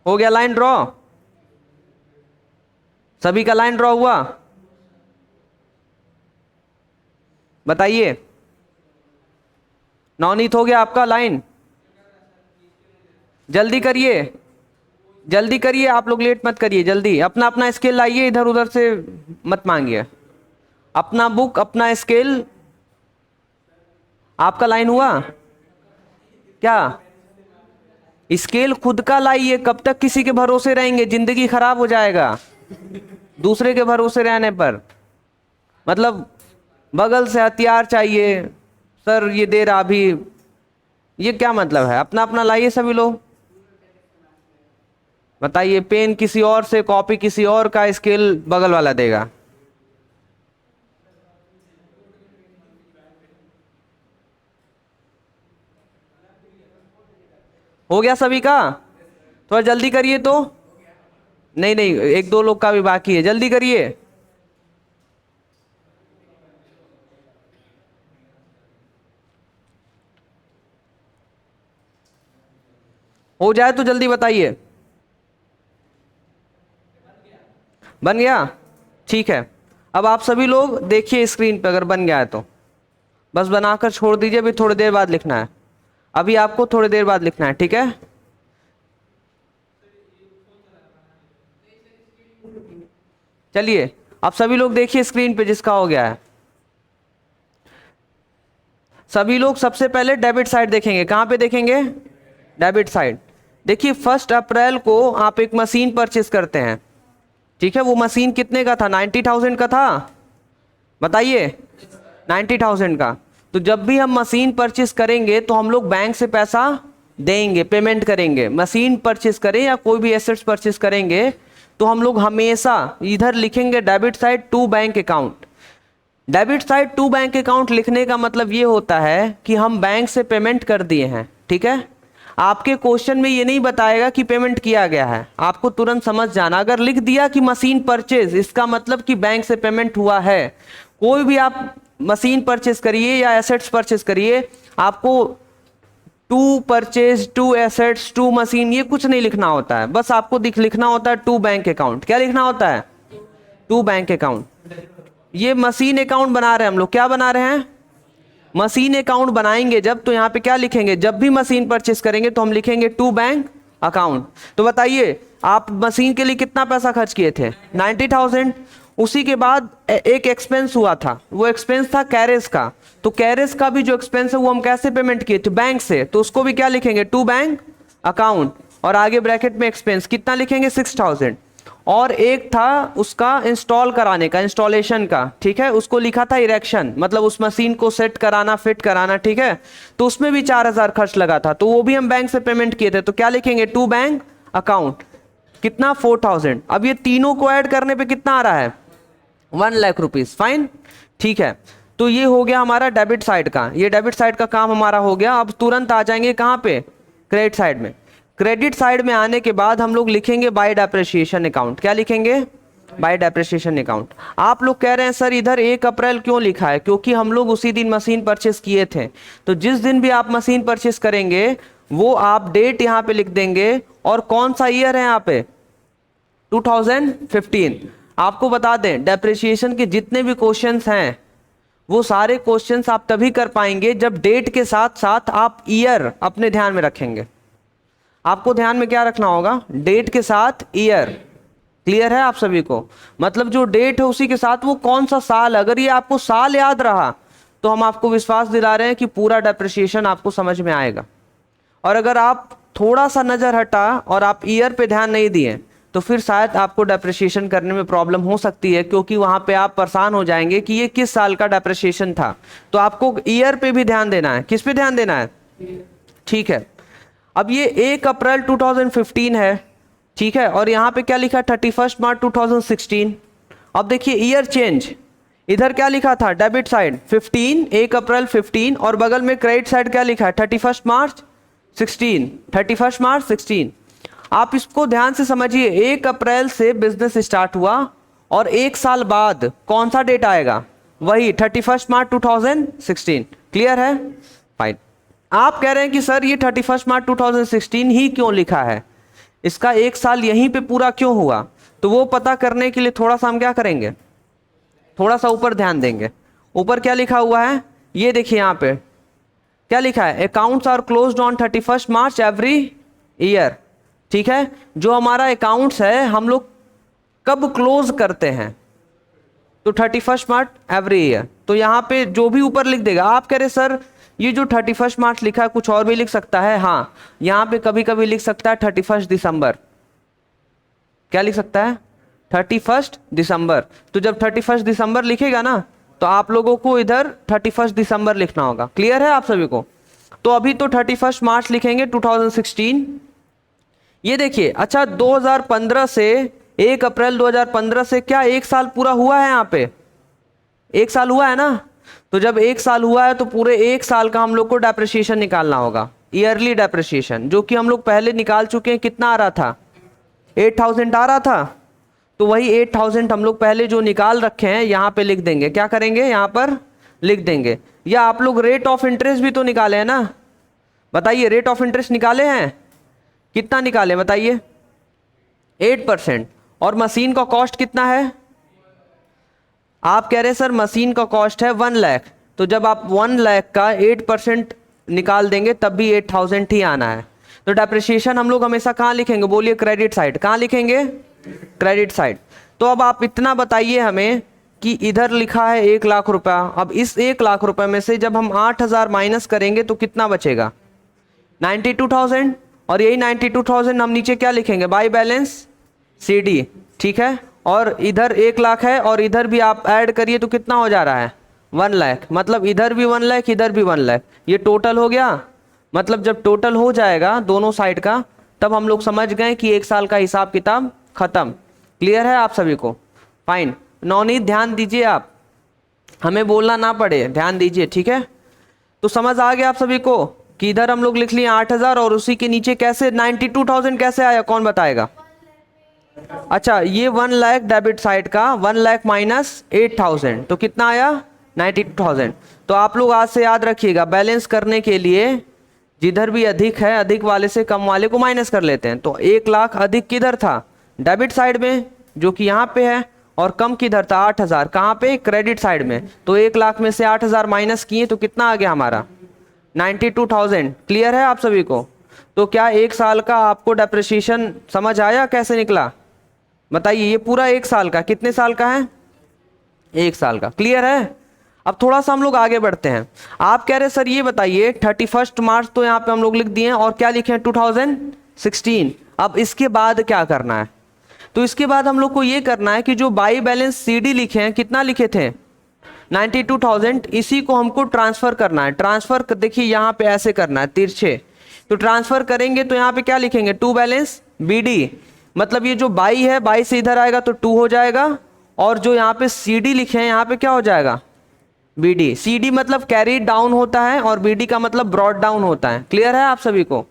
हो गया लाइन ड्रॉ? सभी का लाइन ड्रॉ हुआ? बताइए। नवनीत हो गया आपका लाइन? जल्दी करिए, जल्दी करिए, आप लोग लेट मत करिए, जल्दी अपना अपना स्केल लाइए, इधर उधर से मत मांगिए। अपना बुक अपना स्केल, आपका लाइन हुआ क्या? स्केल खुद का लाइए, कब तक किसी के भरोसे रहेंगे, जिंदगी खराब हो जाएगा दूसरे के भरोसे रहने पर। मतलब बगल से हथियार चाहिए, सर ये दे रहा अभी, ये क्या मतलब है? अपना अपना लाइए सभी लोग। बताइए, पेन किसी और से, कॉपी किसी और का, स्केल बगल वाला देगा। हो गया सभी का? थोड़ा जल्दी करिए तो। नहीं नहीं, एक दो लोग का भी बाकी है, जल्दी करिए। हो जाए तो जल्दी बताइए। बन गया? ठीक है। अब आप सभी लोग देखिए स्क्रीन पे, अगर बन गया है तो बस बनाकर छोड़ दीजिए, अभी थोड़ी देर बाद लिखना है। अभी आपको थोड़ी देर बाद लिखना है, ठीक है? चलिए, आप सभी लोग देखिए स्क्रीन पे जिसका हो गया है। सभी लोग सबसे पहले डेबिट साइड देखेंगे। कहां पे देखेंगे? Debit side. देखिए 1 अप्रैल को आप एक मशीन परचेस करते हैं, ठीक है? वो मशीन कितने का था? 90,000 का था, बताइए। 90,000 का। तो जब भी हम मशीन परचेस करेंगे तो हम लोग बैंक से पैसा देंगे, पेमेंट करेंगे। मशीन परचेस करें या कोई भी एसेट्स परचेस करेंगे तो हम लोग हमेशा इधर लिखेंगे debit side to bank account. Debit side to bank account लिखने का मतलब ये होता है कि हम बैंक से पेमेंट कर दिए हैं, ठीक है? आपके क्वेश्चन में ये नहीं बताएगा कि पेमेंट किया गया है, आपको तुरंत समझ जाना। अगर लिख दिया कि मशीन परचेज, इसका मतलब कि बैंक से पेमेंट हुआ है। कोई भी आप मशीन परचेज करिए या एसेट्स परचेज करिए, आपको to purchase, to assets, to machine, ये कुछ नहीं लिखना होता है। बस आपको लिखना होता है टू बैंक अकाउंट। क्या लिखना होता है? To bank account. ये मशीन अकाउंट बना रहे हैं हम लोग, क्या बना रहे हैं? मशीन अकाउंट बनाएंगे जब, तो यहाँ पे क्या लिखेंगे? जब भी मशीन परचेस करेंगे तो हम लिखेंगे टू बैंक अकाउंट। तो बताइए, आप मशीन के लिए कितना पैसा खर्च किए थे? 90,000। उसी के बाद एक एक्सपेंस हुआ था, वो एक्सपेंस था कैरेज का। तो कैरेज का भी जो एक्सपेंस है वो हम कैसे पेमेंट किए थे? बैंक से। तो उसको भी क्या लिखेंगे? To bank account. और आगे ब्रैकेट में एक्सपेंस कितना लिखेंगे? 6,000। और एक था उसका इंस्टॉल कराने का, इंस्टॉलेशन का, ठीक है? उसको लिखा था इरेक्शन, मतलब उस मशीन को सेट कराना, फिट कराना, ठीक है? तो उसमें भी 4,000 खर्च लगा था, तो वो भी हम बैंक से पेमेंट किए थे। तो क्या लिखेंगे? To bank account. कितना? 4,000। अब ये तीनों को ऐड करने पे कितना आ रहा है? 1 लाख रुपीज। फाइन, ठीक है। तो ये हो गया हमारा डेबिट साइड का, ये डेबिट साइड का काम हमारा हो गया। अब तुरंत आ जाएंगे कहाँ पे? क्रेडिट साइड में। क्रेडिट साइड में आने के बाद हम लोग लिखेंगे बाय डेप्रिसिएशन अकाउंट। क्या लिखेंगे? Bye depreciation account. आप लोग कह रहे हैं सर इधर 1 अप्रैल क्यों लिखा है? क्योंकि हम लोग उसी दिन मशीन परचेस किए थे। तो जिस दिन भी आप मशीन परचेस करेंगे वो आप डेट यहाँ पे लिख देंगे। और कौन सा ईयर है यहाँ पे? 2015। आपको बता दें, डेप्रिसिएशन के जितने भी क्वेश्चंस हैं वो सारे क्वेश्चंस आप तभी कर पाएंगे जब डेट के साथ साथ आप ईयर अपने ध्यान में रखेंगे। आपको ध्यान में क्या रखना होगा? डेट के साथ ईयर। क्लियर है आप सभी को? मतलब जो डेट है उसी के साथ वो कौन सा साल। अगर ये आपको साल याद रहा तो हम आपको विश्वास दिला रहे हैं कि पूरा डेप्रिसिएशन आपको समझ में आएगा। और अगर आप थोड़ा सा नजर हटा और आप ईयर पे ध्यान नहीं दिए तो फिर शायद आपको डेप्रिसिएशन करने में प्रॉब्लम हो सकती है, क्योंकि वहां पे आप परेशान हो जाएंगे कि ये किस साल का डेप्रिसिएशन था। तो आपको ईयर पे भी ध्यान देना है। किस पे ध्यान देना है? ठीक है। अब ये 1 अप्रैल 2015 है, ठीक है? और यहाँ पे क्या लिखा है? 31 मार्च 2016। अब देखिए ईयर चेंज, इधर क्या लिखा था? डेबिट साइड 15, 1 अप्रैल 15, और बगल में क्रेडिट साइड क्या लिखा है? 31 मार्च 16, 31 मार्च 16। आप इसको ध्यान से समझिए। 1 अप्रैल से बिजनेस स्टार्ट हुआ और 1 साल बाद कौन सा डेट आएगा? वही 31 मार्च 2016। क्लियर है? फाइन। आप कह रहे हैं कि सर ये 31 मार्च 2016 ही क्यों लिखा है, इसका 1 साल यहीं पे पूरा क्यों हुआ? तो वो पता करने के लिए थोड़ा सा हम क्या करेंगे? थोड़ा सा ऊपर ध्यान देंगे। ऊपर क्या लिखा हुआ है? ये देखिए यहाँ पे क्या लिखा है? Accounts are closed on 31 March every year. ठीक है? जो हमारा अकाउंट्स है हम लोग कब क्लोज करते हैं? तो 31 मार्च एवरी ईयर। तो यहाँ पे जो भी ऊपर लिख देगा, आप कह रहे सर ये जो 31 मार्च लिखा है कुछ और भी लिख सकता है? हाँ, यहाँ पे कभी कभी लिख सकता है 31 दिसंबर। क्या लिख सकता है? 31 दिसंबर। तो जब 31 दिसंबर लिखेगा ना तो आप लोगों को इधर 31 दिसंबर लिखना होगा। क्लियर है आप सभी को? तो अभी तो 31 मार्च लिखेंगे 2016। ये देखिए, अच्छा 2015 से 1 अप्रैल 2015 से क्या 1 साल पूरा हुआ है? यहाँ पे 1 साल हुआ है ना? तो जब 1 साल हुआ है तो पूरे 1 साल का हम लोग को डेप्रिसिएशन निकालना होगा, ईयरली डेप्रिसिएशन, जो कि हम लोग पहले निकाल चुके हैं। कितना आ रहा था? 8000 आ रहा था। तो वही 8000 हम लोग पहले जो निकाल रखे हैं यहाँ पे लिख देंगे। क्या करेंगे? यहाँ पर लिख देंगे। या आप लोग रेट ऑफ इंटरेस्ट भी तो निकाले हैं ना? बताइए, रेट ऑफ इंटरेस्ट निकाले हैं? कितना निकाले बताइए? 8%। और मशीन का कॉस्ट कितना है? आप कह रहे सर मशीन का कॉस्ट है 1 लाख। तो जब आप 1 लाख का 8% निकाल देंगे तब भी 8000 ही आना है। तो डेप्रिसिएशन हम लोग हमेशा कहाँ लिखेंगे? बोलिए, क्रेडिट साइड। कहाँ लिखेंगे? Credit side. तो अब आप इतना बताइए हमें कि इधर लिखा है 1 लाख रुपया। अब इस 1 लाख रुपए में से जब हम 8000 माइनस करेंगे तो कितना बचेगा? 92,000। और यही 92,000 हम नीचे क्या लिखेंगे? By balance CD। ठीक है। और इधर 1 लाख है और इधर भी आप ऐड करिए तो कितना हो जा रहा है? 1 लाख। मतलब इधर भी 1 लाख, इधर भी 1 लाख। ये टोटल हो गया। मतलब जब टोटल हो जाएगा दोनों साइड का तब हम लोग समझ गए कि 1 साल का हिसाब किताब खत्म। क्लियर है आप सभी को? फाइन। नवनीत ध्यान दीजिए, आप हमें बोलना ना पड़े, ध्यान दीजिए। ठीक है। तो समझ आ गया आप सभी को कि इधर हम लोग लिख लिए 8000 और उसी के नीचे कैसे 92,000 कैसे आया? कौन बताएगा? अच्छा, ये 1 लाख डेबिट साइड का 1 लाख माइनस 8000 तो कितना आया? 92,000। तो आप लोग आज से याद रखिएगा, बैलेंस करने के लिए जिधर भी अधिक है अधिक वाले से कम वाले को माइनस कर लेते हैं। तो 1 लाख अधिक किधर था? डेबिट साइड में, जो कि यहाँ पे है। और कम किधर था? 8000। कहाँ पे? क्रेडिट साइड में। तो 1 लाख में से 8000 माइनस किए तो कितना आ गया हमारा? 92,000। क्लियर है आप सभी को? तो क्या 1 साल का आपको डेप्रिसिएशन समझ आया कैसे निकला? बताइए। ये पूरा 1 साल का, कितने साल का है? 1 साल का। क्लियर है? अब थोड़ा सा हम लोग आगे बढ़ते हैं। आप कह रहे सर ये बताइए 31 मार्च तो यहाँ पे हम लोग लिख दिए हैं और क्या लिखे हैं? 2016। अब इसके बाद क्या करना है? तो इसके बाद हम लोग को ये करना है कि जो बाई बैलेंस CD लिखे हैं, कितना लिखे थे? 92,000। इसी को हमको ट्रांसफर करना है। ट्रांसफर देखिए यहाँ पे ऐसे करना है, तिरछे। तो ट्रांसफर करेंगे तो यहाँ पे क्या लिखेंगे? To balance BD। मतलब ये जो बाई है, बाई से इधर आएगा तो 2 हो जाएगा। और जो यहाँ पे CD लिखे हैं यहाँ पे क्या हो जाएगा? BD। CD मतलब कैरी डाउन होता है और BD का मतलब ब्रॉड डाउन होता है। क्लियर है आप सभी को?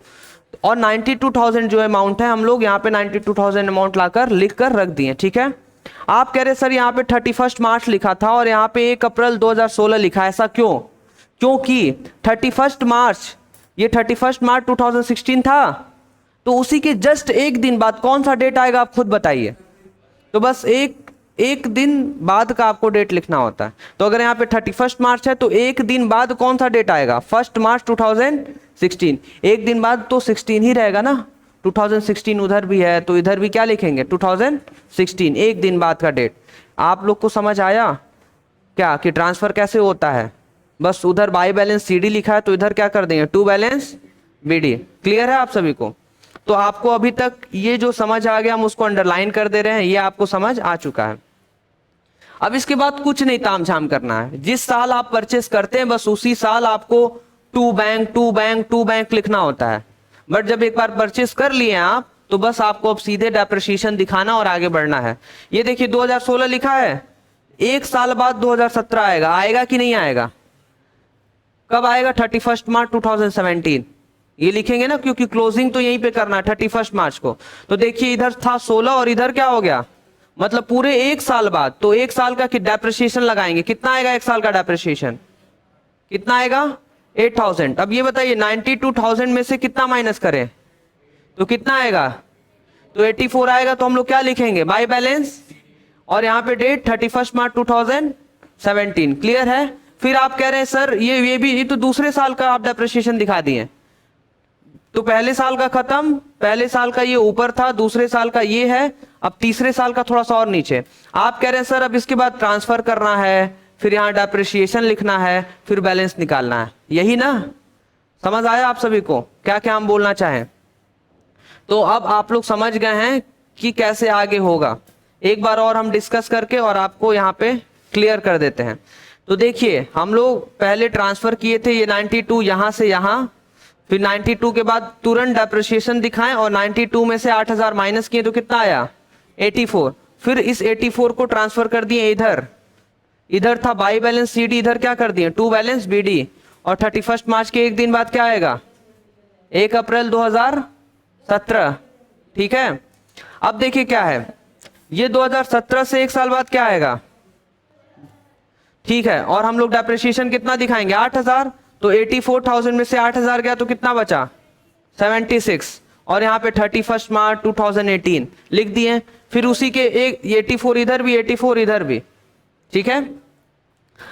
और 92,000 जो अमाउंट है हम लोग यहाँ पे 92,000 अमाउंट लाकर लिख कर रख दिए। ठीक है। आप कह रहे सर यहाँ पे 31 मार्च लिखा था और यहाँ पे 1 अप्रैल 2016 लिखा है, ऐसा क्यों? क्योंकि 31 मार्च, ये 31 मार्च 2016 था। तो उसी के जस्ट एक दिन बाद कौन सा डेट आएगा आप खुद बताइए? तो बस एक दिन बाद का आपको डेट लिखना होता है। तो अगर यहाँ पे 31 मार्च है तो एक दिन बाद कौन सा डेट आएगा? 1 मार्च 2016। एक दिन बाद तो 16 ही रहेगा ना। 2016 उधर भी है तो इधर भी क्या लिखेंगे? 2016, एक दिन बाद का डेट। आप लोग को समझ आया क्या कि ट्रांसफर कैसे होता है? बस उधर बाई बैलेंस CD लिखा है तो इधर क्या कर देंगे? To balance BD। क्लियर है आप सभी को? तो आपको अभी तक ये जो समझ आ गया हम उसको अंडरलाइन कर दे रहे हैं, ये आपको समझ आ चुका है। अब इसके बाद कुछ नहीं तामझाम करना है। जिस साल आप परचेस करते हैं बस उसी साल आपको टू बैंक लिखना होता है। बट जब एक बार परचेस कर लिए आप तो बस आपको अब सीधे डेप्रिसिएशन दिखाना और आगे बढ़ना है। ये देखिए 2016 लिखा है, 1 साल बाद 2017 आएगा। आएगा कि नहीं आएगा? कब आएगा? 31 मार्च 2017। ये लिखेंगे ना, क्योंकि क्लोजिंग तो यहीं पे करना है 31 मार्च को। तो देखिए इधर था 16 और इधर क्या हो गया? मतलब पूरे 1 साल बाद। तो 1 साल का डेप्रिसिएशन लगाएंगे, कितना आएगा 1 साल का डेप्रिसिएशन? कितना आएगा? 8,000। अब ये बताइए 92,000 में से कितना माइनस करें तो कितना आएगा? तो 84 आएगा। तो हम लोग क्या लिखेंगे? बाय बैलेंस और यहाँ पे डेट 31 मार्च 2017। क्लियर है? फिर आप कह रहे हैं सर ये तो दूसरे साल का आप डेप्रिसिएशन दिखा दिए। तो पहले साल का खत्म, पहले साल का ये ऊपर था, दूसरे साल का ये है, अब तीसरे साल का थोड़ा सा और नीचे। आप कह रहे हैं सर अब इसके बाद ट्रांसफर करना है, फिर यहाँ डेप्रिसिएशन लिखना है, फिर बैलेंस निकालना है, यही ना? समझ आया आप सभी को क्या क्या हम बोलना चाहें? तो अब आप लोग समझ गए हैं कि कैसे आगे होगा। एक बार और हम डिस्कस करके और आपको यहाँ पे क्लियर कर देते हैं। तो देखिए हम लोग पहले ट्रांसफर किए थे ये 92 यहां से यहां, फिर 92 के बाद तुरंत डेप्रिसिएशन दिखाएं और 92 में से 8000 माइनस किए तो कितना आया? 84। फिर इस 84 को ट्रांसफर कर दिए इधर, इधर था बाई बैलेंस सीडी, इधर क्या कर दिए? To balance BD. और 31 मार्च के एक दिन बाद क्या आएगा? 1 अप्रैल 2017। ठीक है, अब देखिए क्या है, ये 2017 से एक साल बाद क्या आएगा? ठीक है, और हम लोग डेप्रिसिएशन कितना दिखाएंगे? 8000। तो 84,000 में से 8000 गया तो कितना बचा? 76। और यहाँ पे 31 मार्च 2018 लिख दिए। फिर उसी के एक 84 इधर भी, 84 इधर भी। ठीक है,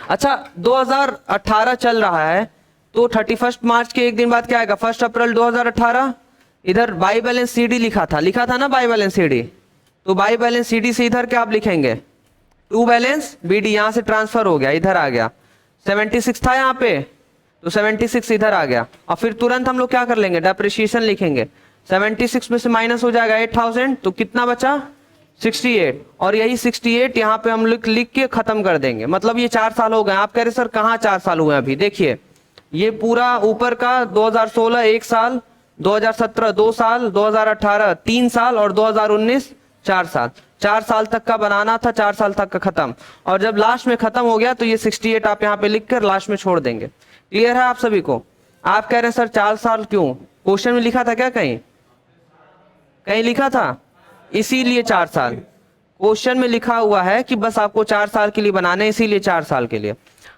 अच्छा 2018 चल रहा है, तो 31 मार्च के एक दिन बाद क्या आएगा? 1 अप्रैल 2018। इधर बाई बैलेंस सीडी लिखा था ना बाई बैलेंस सीडी, तो बाई बैलेंस सीडी से इधर क्या आप लिखेंगे? To balance BD. यहां से ट्रांसफर हो गया, इधर आ गया। 76 था यहाँ पे, तो 76 इधर आ गया। और फिर तुरंत हम लोग क्या कर लेंगे? डेप्रिसिएशन लिखेंगे। 76 में से माइनस हो जाएगा 8000, तो कितना बचा? 68। और यही 68 यहाँ पे हम लिख लिख के खत्म कर देंगे। मतलब ये 4 साल हो गए। आप कह रहे सर कहाँ 4 साल हुए? अभी देखिए ये पूरा ऊपर का 2016 1 साल, 2017 2 साल, 2018 3 साल और 2019 4 साल। 4 साल तक का बनाना था, 4 साल तक का खत्म। और जब लास्ट में खत्म हो गया तो ये 68 आप यहाँ पे लिख कर लास्ट में छोड़ देंगे। क्लियर है आप सभी को? आप कह रहे हैं सर 4 साल क्यों? क्वेश्चन में लिखा था क्या? कहीं कहीं लिखा था? इसीलिए 4 साल क्वेश्चन में लिखा हुआ है कि बस आपको 4 साल के लिए बनाना है, इसीलिए 4 साल के लिए।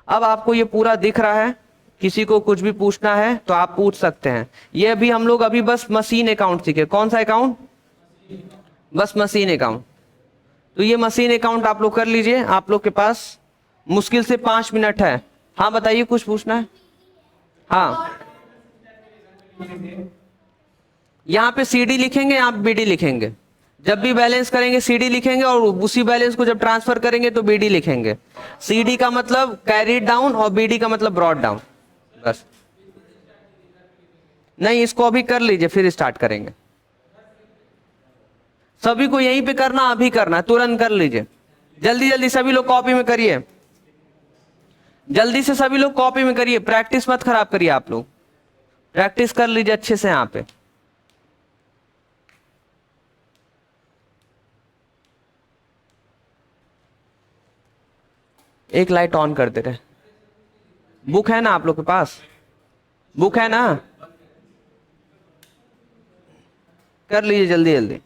अब आपको ये पूरा दिख रहा है, किसी को कुछ भी पूछना है तो आप पूछ सकते हैं। ये अभी हम लोग अभी बस मशीन अकाउंट सीखे। कौन सा अकाउंट? बस मशीन अकाउंट। तो ये मशीन अकाउंट आप लोग कर लीजिए। आप लोग के पास मुश्किल से 5 मिनट है। हाँ बताइए, कुछ पूछना है? हाँ, यहाँ पे सीडी लिखेंगे, आप बीडी लिखेंगे। जब भी बैलेंस करेंगे सीडी लिखेंगे, और उसी बैलेंस को जब ट्रांसफर करेंगे तो बीडी लिखेंगे। सीडी का मतलब कैरीड डाउन और बीडी का मतलब ब्रॉड डाउन। बस, नहीं इसको अभी कर लीजिए फिर स्टार्ट करेंगे। सभी को यहीं पे करना, अभी करना है, तुरंत कर लीजिए। जल्दी जल्दी सभी लोग कॉपी में करिए, जल्दी से सभी लोग कॉपी में करिए। प्रैक्टिस मत खराब करिए, आप लोग प्रैक्टिस कर लीजिए अच्छे से। यहाँ पे एक लाइट ऑन कर दे रहे। बुक है ना आप लोग के पास? बुक है ना? कर लीजिए जल्दी जल्दी।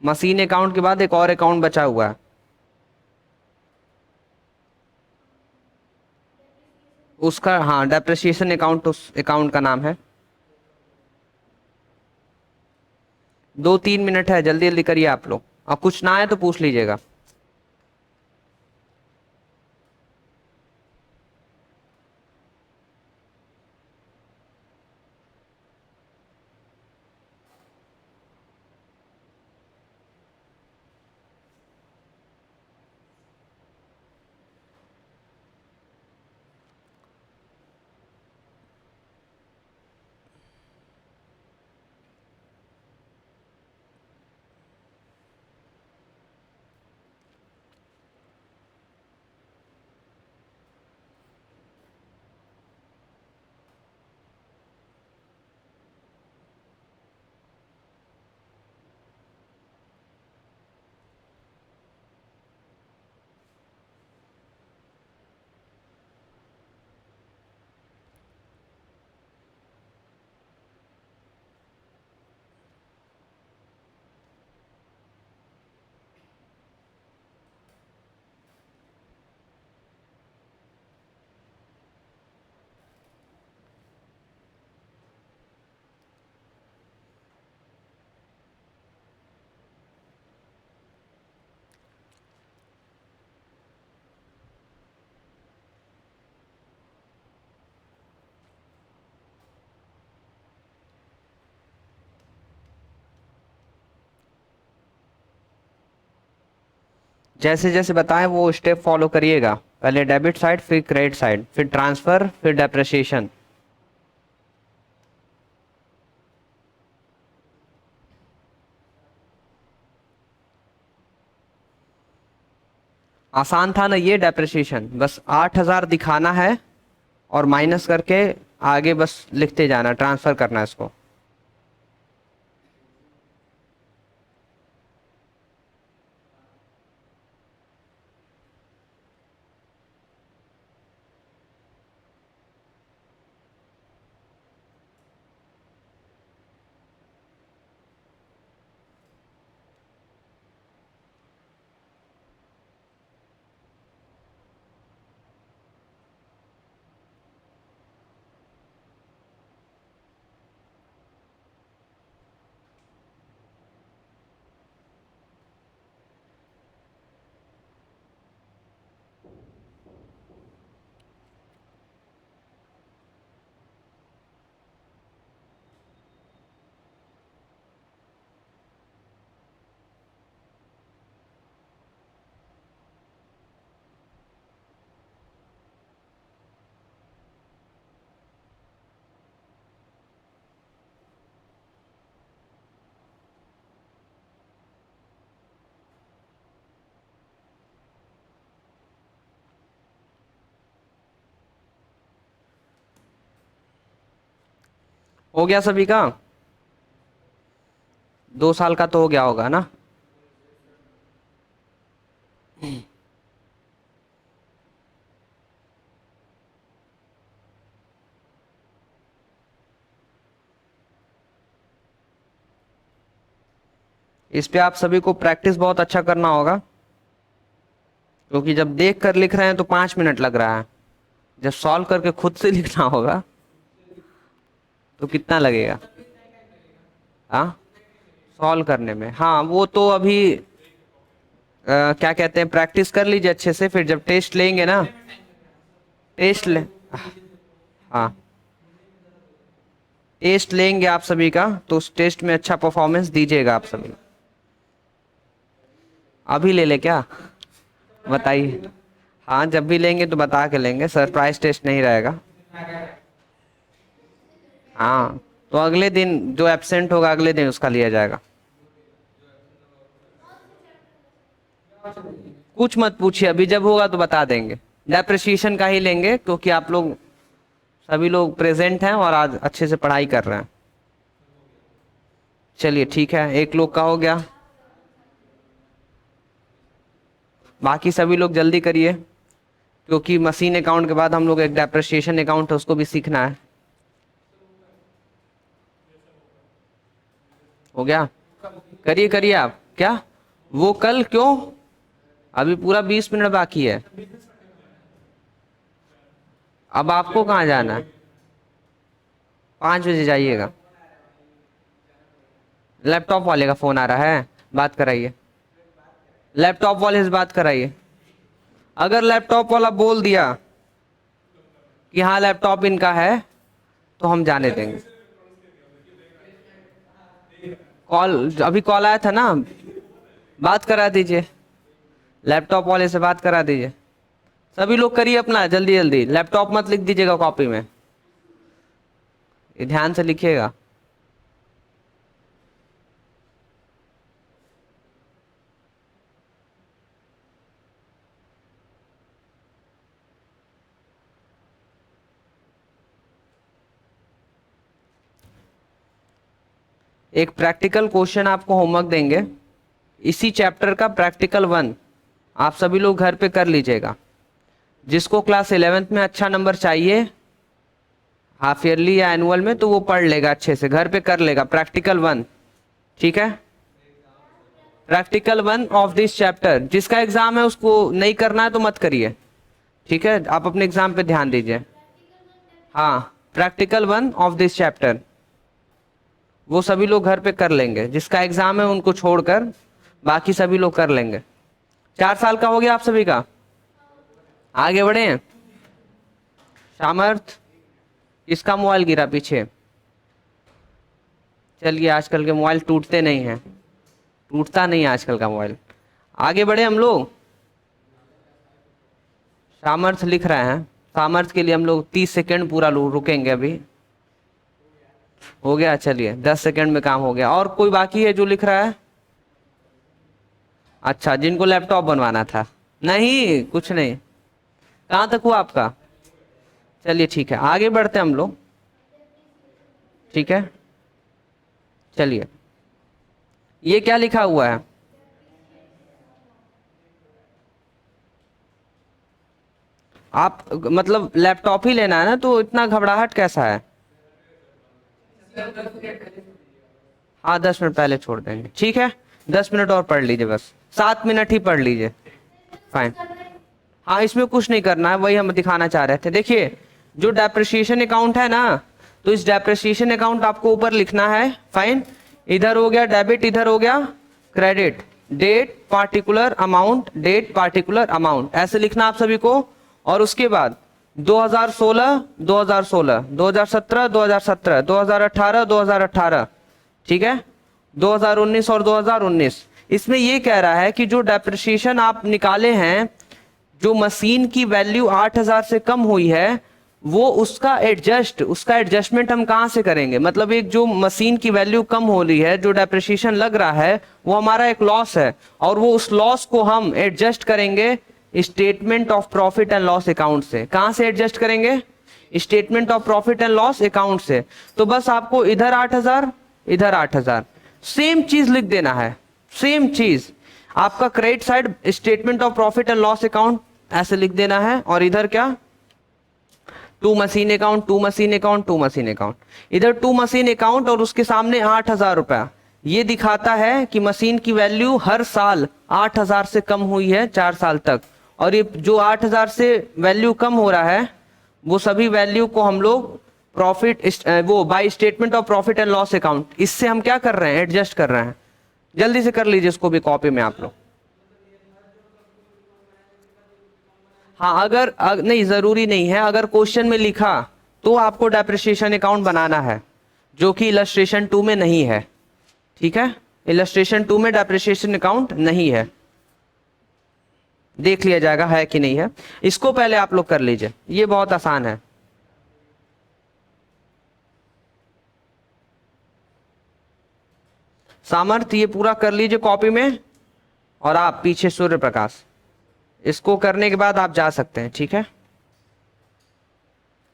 मशीन अकाउंट के बाद एक और अकाउंट बचा हुआ है, उसका हाँ डेप्रिसिएशन अकाउंट उस अकाउंट का नाम है। 2-3 मिनट है, जल्दी जल्दी करिए आप लोग। और कुछ ना आए तो पूछ लीजिएगा। जैसे जैसे बताएं वो स्टेप फॉलो करिएगा। पहले डेबिट साइड, फिर क्रेडिट साइड, फिर ट्रांसफर, फिर डेप्रिसिएशन। आसान था ना ये डेप्रिसिएशन, बस 8,000 दिखाना है और माइनस करके आगे बस लिखते जाना, ट्रांसफर करना है इसको। हो गया सभी का? 2 साल का तो हो गया होगा ना? इस पे आप सभी को प्रैक्टिस बहुत अच्छा करना होगा, क्योंकि जब देख कर लिख रहे हैं तो 5 मिनट लग रहा है, जब सॉल्व करके खुद से लिखना होगा तो कितना लगेगा? हाँ, सॉल्व करने में। हाँ वो तो अभी क्या कहते हैं, प्रैक्टिस कर लीजिए अच्छे से, फिर जब टेस्ट लेंगे ना, टेस्ट ले हाँ, टेस्ट लेंगे आप सभी का, तो उस टेस्ट में अच्छा परफॉर्मेंस दीजिएगा आप सभी। अभी ले ले क्या, बताइए। हाँ जब भी लेंगे तो बता के लेंगे, सरप्राइज टेस्ट नहीं रहेगा। हाँ तो अगले दिन जो एब्सेंट होगा अगले दिन उसका लिया जाएगा। कुछ मत पूछिए, अभी जब होगा तो बता देंगे। डेप्रिसिएशन का ही लेंगे, क्योंकि आप लोग सभी लोग प्रेजेंट हैं और आज अच्छे से पढ़ाई कर रहे हैं। चलिए ठीक है, एक लोग का हो गया, बाकी सभी लोग जल्दी करिए, क्योंकि मशीन अकाउंट के बाद हम लोग एक डेप्रिसिएशन अकाउंट है उसको भी सीखना है। हो गया? करिए करिए आप। क्या वो कल क्यों, अभी पूरा 20 मिनट बाकी है। अब आपको कहाँ जाना है? 5 बजे जाइएगा। लैपटॉप वाले का फोन आ रहा है, बात कराइए। लैपटॉप वाले से बात कराइए। अगर लैपटॉप वाला बोल दिया कि हाँ लैपटॉप इनका है तो हम जाने देंगे। कॉल, अभी कॉल आया था ना, बात करा दीजिए, लैपटॉप वाले से बात करा दीजिए। सभी लोग करिए अपना जल्दी जल्दी, लैपटॉप मत लिख दीजिएगा कॉपी में, ये ध्यान से लिखिएगा। एक प्रैक्टिकल क्वेश्चन आपको होमवर्क देंगे, इसी चैप्टर का प्रैक्टिकल 1 आप सभी लोग घर पे कर लीजिएगा। जिसको क्लास 11th में अच्छा नंबर चाहिए हाफ ईयरली या एनुअल में, तो वो पढ़ लेगा अच्छे से, घर पे कर लेगा प्रैक्टिकल 1। ठीक है, प्रैक्टिकल 1 ऑफ दिस चैप्टर। जिसका एग्जाम है उसको नहीं करना है तो मत करिए, ठीक है, आप अपने एग्जाम पे ध्यान दीजिए। हाँ, प्रैक्टिकल 1 ऑफ दिस चैप्टर वो सभी लोग घर पे कर लेंगे, जिसका एग्जाम है उनको छोड़कर बाकी सभी लोग कर लेंगे। 4 साल का हो गया आप सभी का? आगे बढ़े हैं। सामर्थ, इसका मोबाइल गिरा पीछे। चलिए, आजकल के मोबाइल टूटते नहीं हैं, टूटता नहीं है आजकल का मोबाइल। आगे बढ़े हम लोग। सामर्थ्य लिख रहे हैं, सामर्थ्य के लिए हम लोग 30 सेकेंड पूरा रुकेंगे अभी। हो गया, चलिए 10 सेकेंड में काम हो गया। और कोई बाकी है जो लिख रहा है? अच्छा, जिनको लैपटॉप बनवाना था। नहीं, कुछ नहीं। कहाँ तक हुआ आपका? चलिए ठीक है, आगे बढ़ते हैं हम लोग। ठीक है, चलिए ये क्या लिखा हुआ है? आप मतलब लैपटॉप ही लेना है ना, तो इतना घबराहट कैसा है? हाँ 10 मिनट पहले छोड़ देंगे, ठीक है। 10 मिनट और पढ़ लीजिए, बस 7 मिनट ही पढ़ लीजिए, फाइन। हाँ इसमें कुछ नहीं करना है, वही हम दिखाना चाह रहे थे। देखिए जो डेप्रिसिएशन अकाउंट है ना, तो इस डेप्रिसिएशन अकाउंट आपको ऊपर लिखना है, फाइन। इधर हो गया डेबिट, इधर हो गया credit. Date particular amount, date particular amount, ऐसे लिखना आप सभी को। और उसके बाद 2016 2016, 2017 2017, 2018 2018, ठीक है, 2019 और 2019। इसमें ये कह रहा है कि जो डेप्रिसिएशन आप निकाले हैं, जो मशीन की वैल्यू 8000 से कम हुई है, वो उसका एडजस्टमेंट हम कहाँ से करेंगे? मतलब एक जो मशीन की वैल्यू कम हो रही है, जो डेप्रिसिएशन लग रहा है, वो हमारा एक लॉस है, और वो उस लॉस को हम एडजस्ट करेंगे statement of profit and loss account से। कहाँ से एडजस्ट करेंगे? Statement of profit and loss account से। तो बस आपको इधर 8000, इधर 8000, सेम चीज लिख देना है, सेम चीज। आपका credit side statement of profit and loss account ऐसे लिख देना है, और इधर क्या? To machine account, to machine account, to machine account. इधर टू मशीन अकाउंट और उसके सामने 8000 रुपया। ये दिखाता है कि मशीन की वैल्यू हर साल 8000 से कम हुई है 4 साल तक। और ये जो 8000 से वैल्यू कम हो रहा है, वो सभी वैल्यू को हम लोग प्रॉफिट, वो by statement of profit and loss account, इससे हम क्या कर रहे हैं? एडजस्ट कर रहे हैं। जल्दी से कर लीजिए इसको भी कॉपी में आप लोग। हाँ नहीं, जरूरी नहीं है। अगर क्वेश्चन में लिखा तो आपको डेप्रिसिएशन अकाउंट बनाना है, जो कि इलस्ट्रेशन 2 में नहीं है, ठीक है। इलस्ट्रेशन 2 में डेप्रिसिएशन अकाउंट नहीं है, देख लिया जाएगा है कि नहीं है। इसको पहले आप लोग कर लीजिए, ये बहुत आसान है। सामर्थ्य ये पूरा कर लीजिए कॉपी में, और आप पीछे सूर्य प्रकाश, इसको करने के बाद आप जा सकते हैं, ठीक है।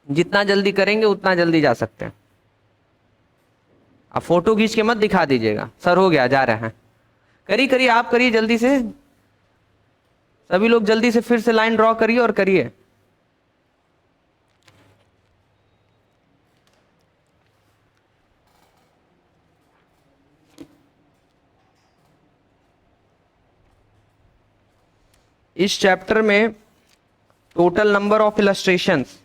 जितना जल्दी करेंगे उतना जल्दी जा सकते हैं। अब फोटो खींच के मत दिखा दीजिएगा, सर हो गया जा रहे हैं। करिए करिए, आप करिए जल्दी से, सभी लोग जल्दी से फिर से लाइन ड्रॉ करिए और करिए। इस चैप्टर में टोटल नंबर ऑफ इलस्ट्रेशंस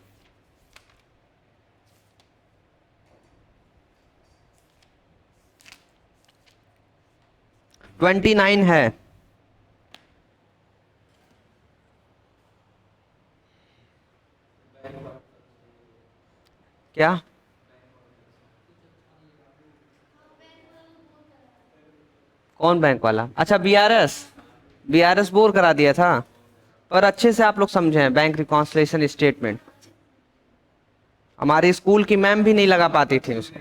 29 है। क्या? कौन बैंक वाला? अच्छा बीआरएस बोर करा दिया था, पर अच्छे से आप लोग समझे हैं, बैंक रिकॉन्सिलिएशन स्टेटमेंट। हमारी स्कूल की मैम भी नहीं लगा पाती थी उसको,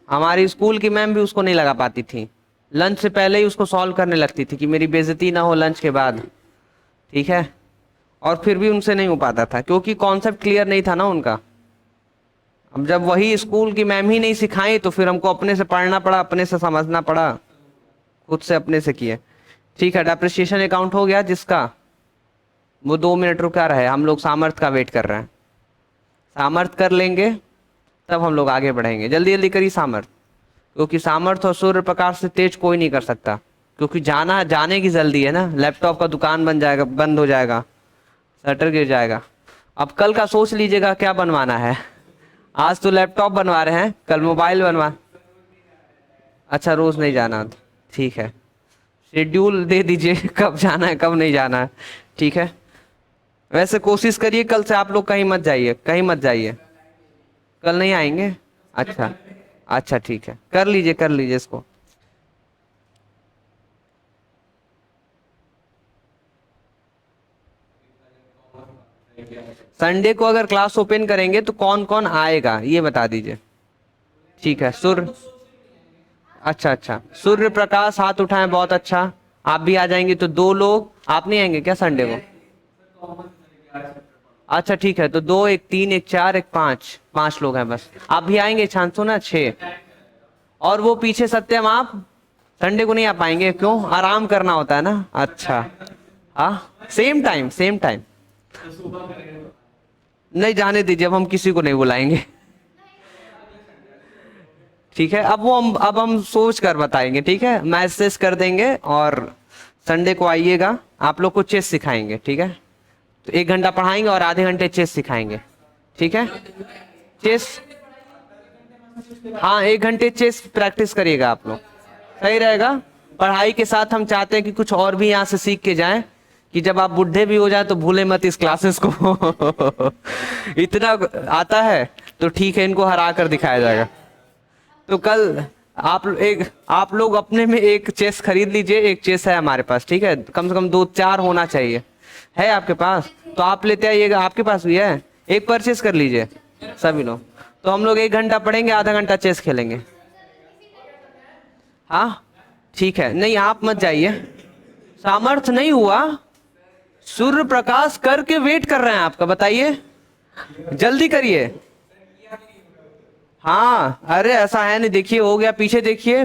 हमारी स्कूल की मैम भी उसको नहीं लगा पाती थी। लंच से पहले ही उसको सॉल्व करने लगती थी कि मेरी बेइज्जती ना हो लंच के बाद, ठीक है। और फिर भी उनसे नहीं हो पाता था, क्योंकि कॉन्सेप्ट क्लियर नहीं था ना उनका। अब जब वही स्कूल की मैम ही नहीं सिखाई, तो फिर हमको अपने से पढ़ना पड़ा, अपने से समझना पड़ा, खुद से अपने से किए। ठीक है, डेप्रिसिएशन अकाउंट हो गया जिसका, वो 2 मिनट रुका रहे, हम लोग सामर्थ्य का वेट कर रहे हैं। सामर्थ्य कर लेंगे तब हम लोग आगे बढ़ेंगे। जल्दी जल्दी करिए सामर्थ्य, क्योंकि सामर्थ्य और सूर्य प्रकाश से तेज कोई नहीं कर सकता, क्योंकि जाने की जल्दी है ना। लैपटॉप का दुकान बंद हो जाएगा, शटर गिर जाएगा। अब कल का सोच लीजिएगा क्या बनवाना है। आज तो लैपटॉप बनवा रहे हैं, कल मोबाइल बनवा। अच्छा रोज नहीं जाना, ठीक है, शेड्यूल दे दीजिए कब जाना है कब नहीं जाना है, ठीक है। वैसे कोशिश करिए कल से आप लोग कहीं मत जाइए, कहीं मत जाइए। कल नहीं आएंगे? अच्छा अच्छा ठीक है, कर लीजिए इसको। संडे को अगर क्लास ओपन करेंगे तो कौन कौन आएगा ये बता दीजिए। ठीक है, सूर्य, अच्छा अच्छा, सूर्य प्रकाश हाथ उठाएं, बहुत अच्छा। आप भी आ जाएंगे तो 2 लोग। आप नहीं आएंगे क्या संडे को? अच्छा ठीक है, तो 2, 1 3, 1 4, 1 5, 5 लोग हैं बस। आप भी आएंगे छांसो ना 6। और वो पीछे सत्यम, आप संडे को नहीं आ पाएंगे, क्यों? आराम करना होता है ना। अच्छा, हाँ, सेम टाइम सेम टाइम। नहीं, जाने दीजिए, अब हम किसी को नहीं बुलाएंगे। ठीक है, अब हम सोच कर बताएंगे। ठीक है, मैसेज कर देंगे और संडे को आइएगा। आप लोग को चेस सिखाएंगे। ठीक है, तो 1 घंटा पढ़ाएंगे और आधे घंटे चेस सिखाएंगे। ठीक है, चेस, हाँ 1 घंटे चेस प्रैक्टिस करिएगा आप लोग, सही रहेगा। पढ़ाई के साथ हम चाहते हैं कि कुछ और भी यहाँ से सीख के जाएं, कि जब आप बुढ़े भी हो जाए तो भूले मत इस क्लासेस को। इतना आता है तो ठीक है, इनको हरा कर दिखाया जाएगा। तो कल आप लोग अपने में एक चेस खरीद लीजिए। एक चेस है हमारे पास, ठीक है, कम से कम 2-4 होना चाहिए। है आपके पास तो आप लेते आइएगा, आपके पास भी है, एक परचेस कर लीजिए सभी लोग। तो हम लोग 1 घंटा पढ़ेंगे, आधा घंटा चेस खेलेंगे। हाँ ठीक है, नहीं आप मत जाइए, सामर्थ्य नहीं हुआ, सूर्य प्रकाश करके वेट कर रहे हैं आपका, बताइए जल्दी करिए। हाँ अरे ऐसा है नहीं, देखिए हो गया, पीछे देखिए,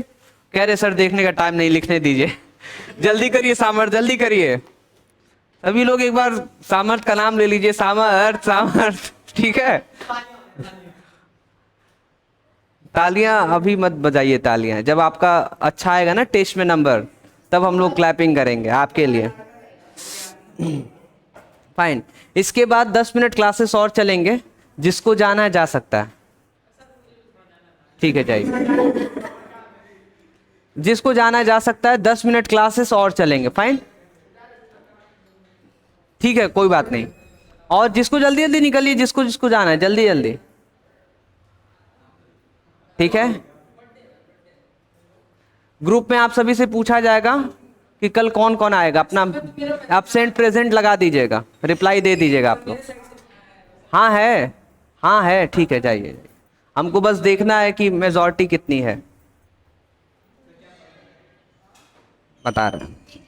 कह रहे सर देखने का टाइम नहीं, लिखने दीजिए। जल्दी करिए सामर्थ्य, जल्दी करिए। सभी लोग एक बार सामर्थ्य का नाम ले लीजिए, सामर्थ्य सामर्थ्य। ठीक है, तालियां अभी मत बजाइए, तालियां जब आपका अच्छा आएगा ना टेस्ट में नंबर, तब हम लोग क्लैपिंग करेंगे आपके लिए। फाइन, इसके बाद 10 मिनट क्लासेस और चलेंगे, जिसको जाना है जा सकता है। ठीक है जाइए, जिसको जाना है जा सकता है, 10 मिनट क्लासेस और चलेंगे। फाइन, ठीक है कोई बात नहीं। और जिसको जल्दी जल्दी निकलिए, जिसको जिसको जाना है जल्दी जल्दी। ठीक है, ग्रुप में आप सभी से पूछा जाएगा कि कल कौन कौन आएगा, अपना एब्सेंट प्रेजेंट लगा दीजिएगा, रिप्लाई दे दीजिएगा आप लोग। हाँ है, हाँ है, ठीक है जाइए, हमको बस देखना है कि मेजॉरिटी कितनी है, बता रहे हैं।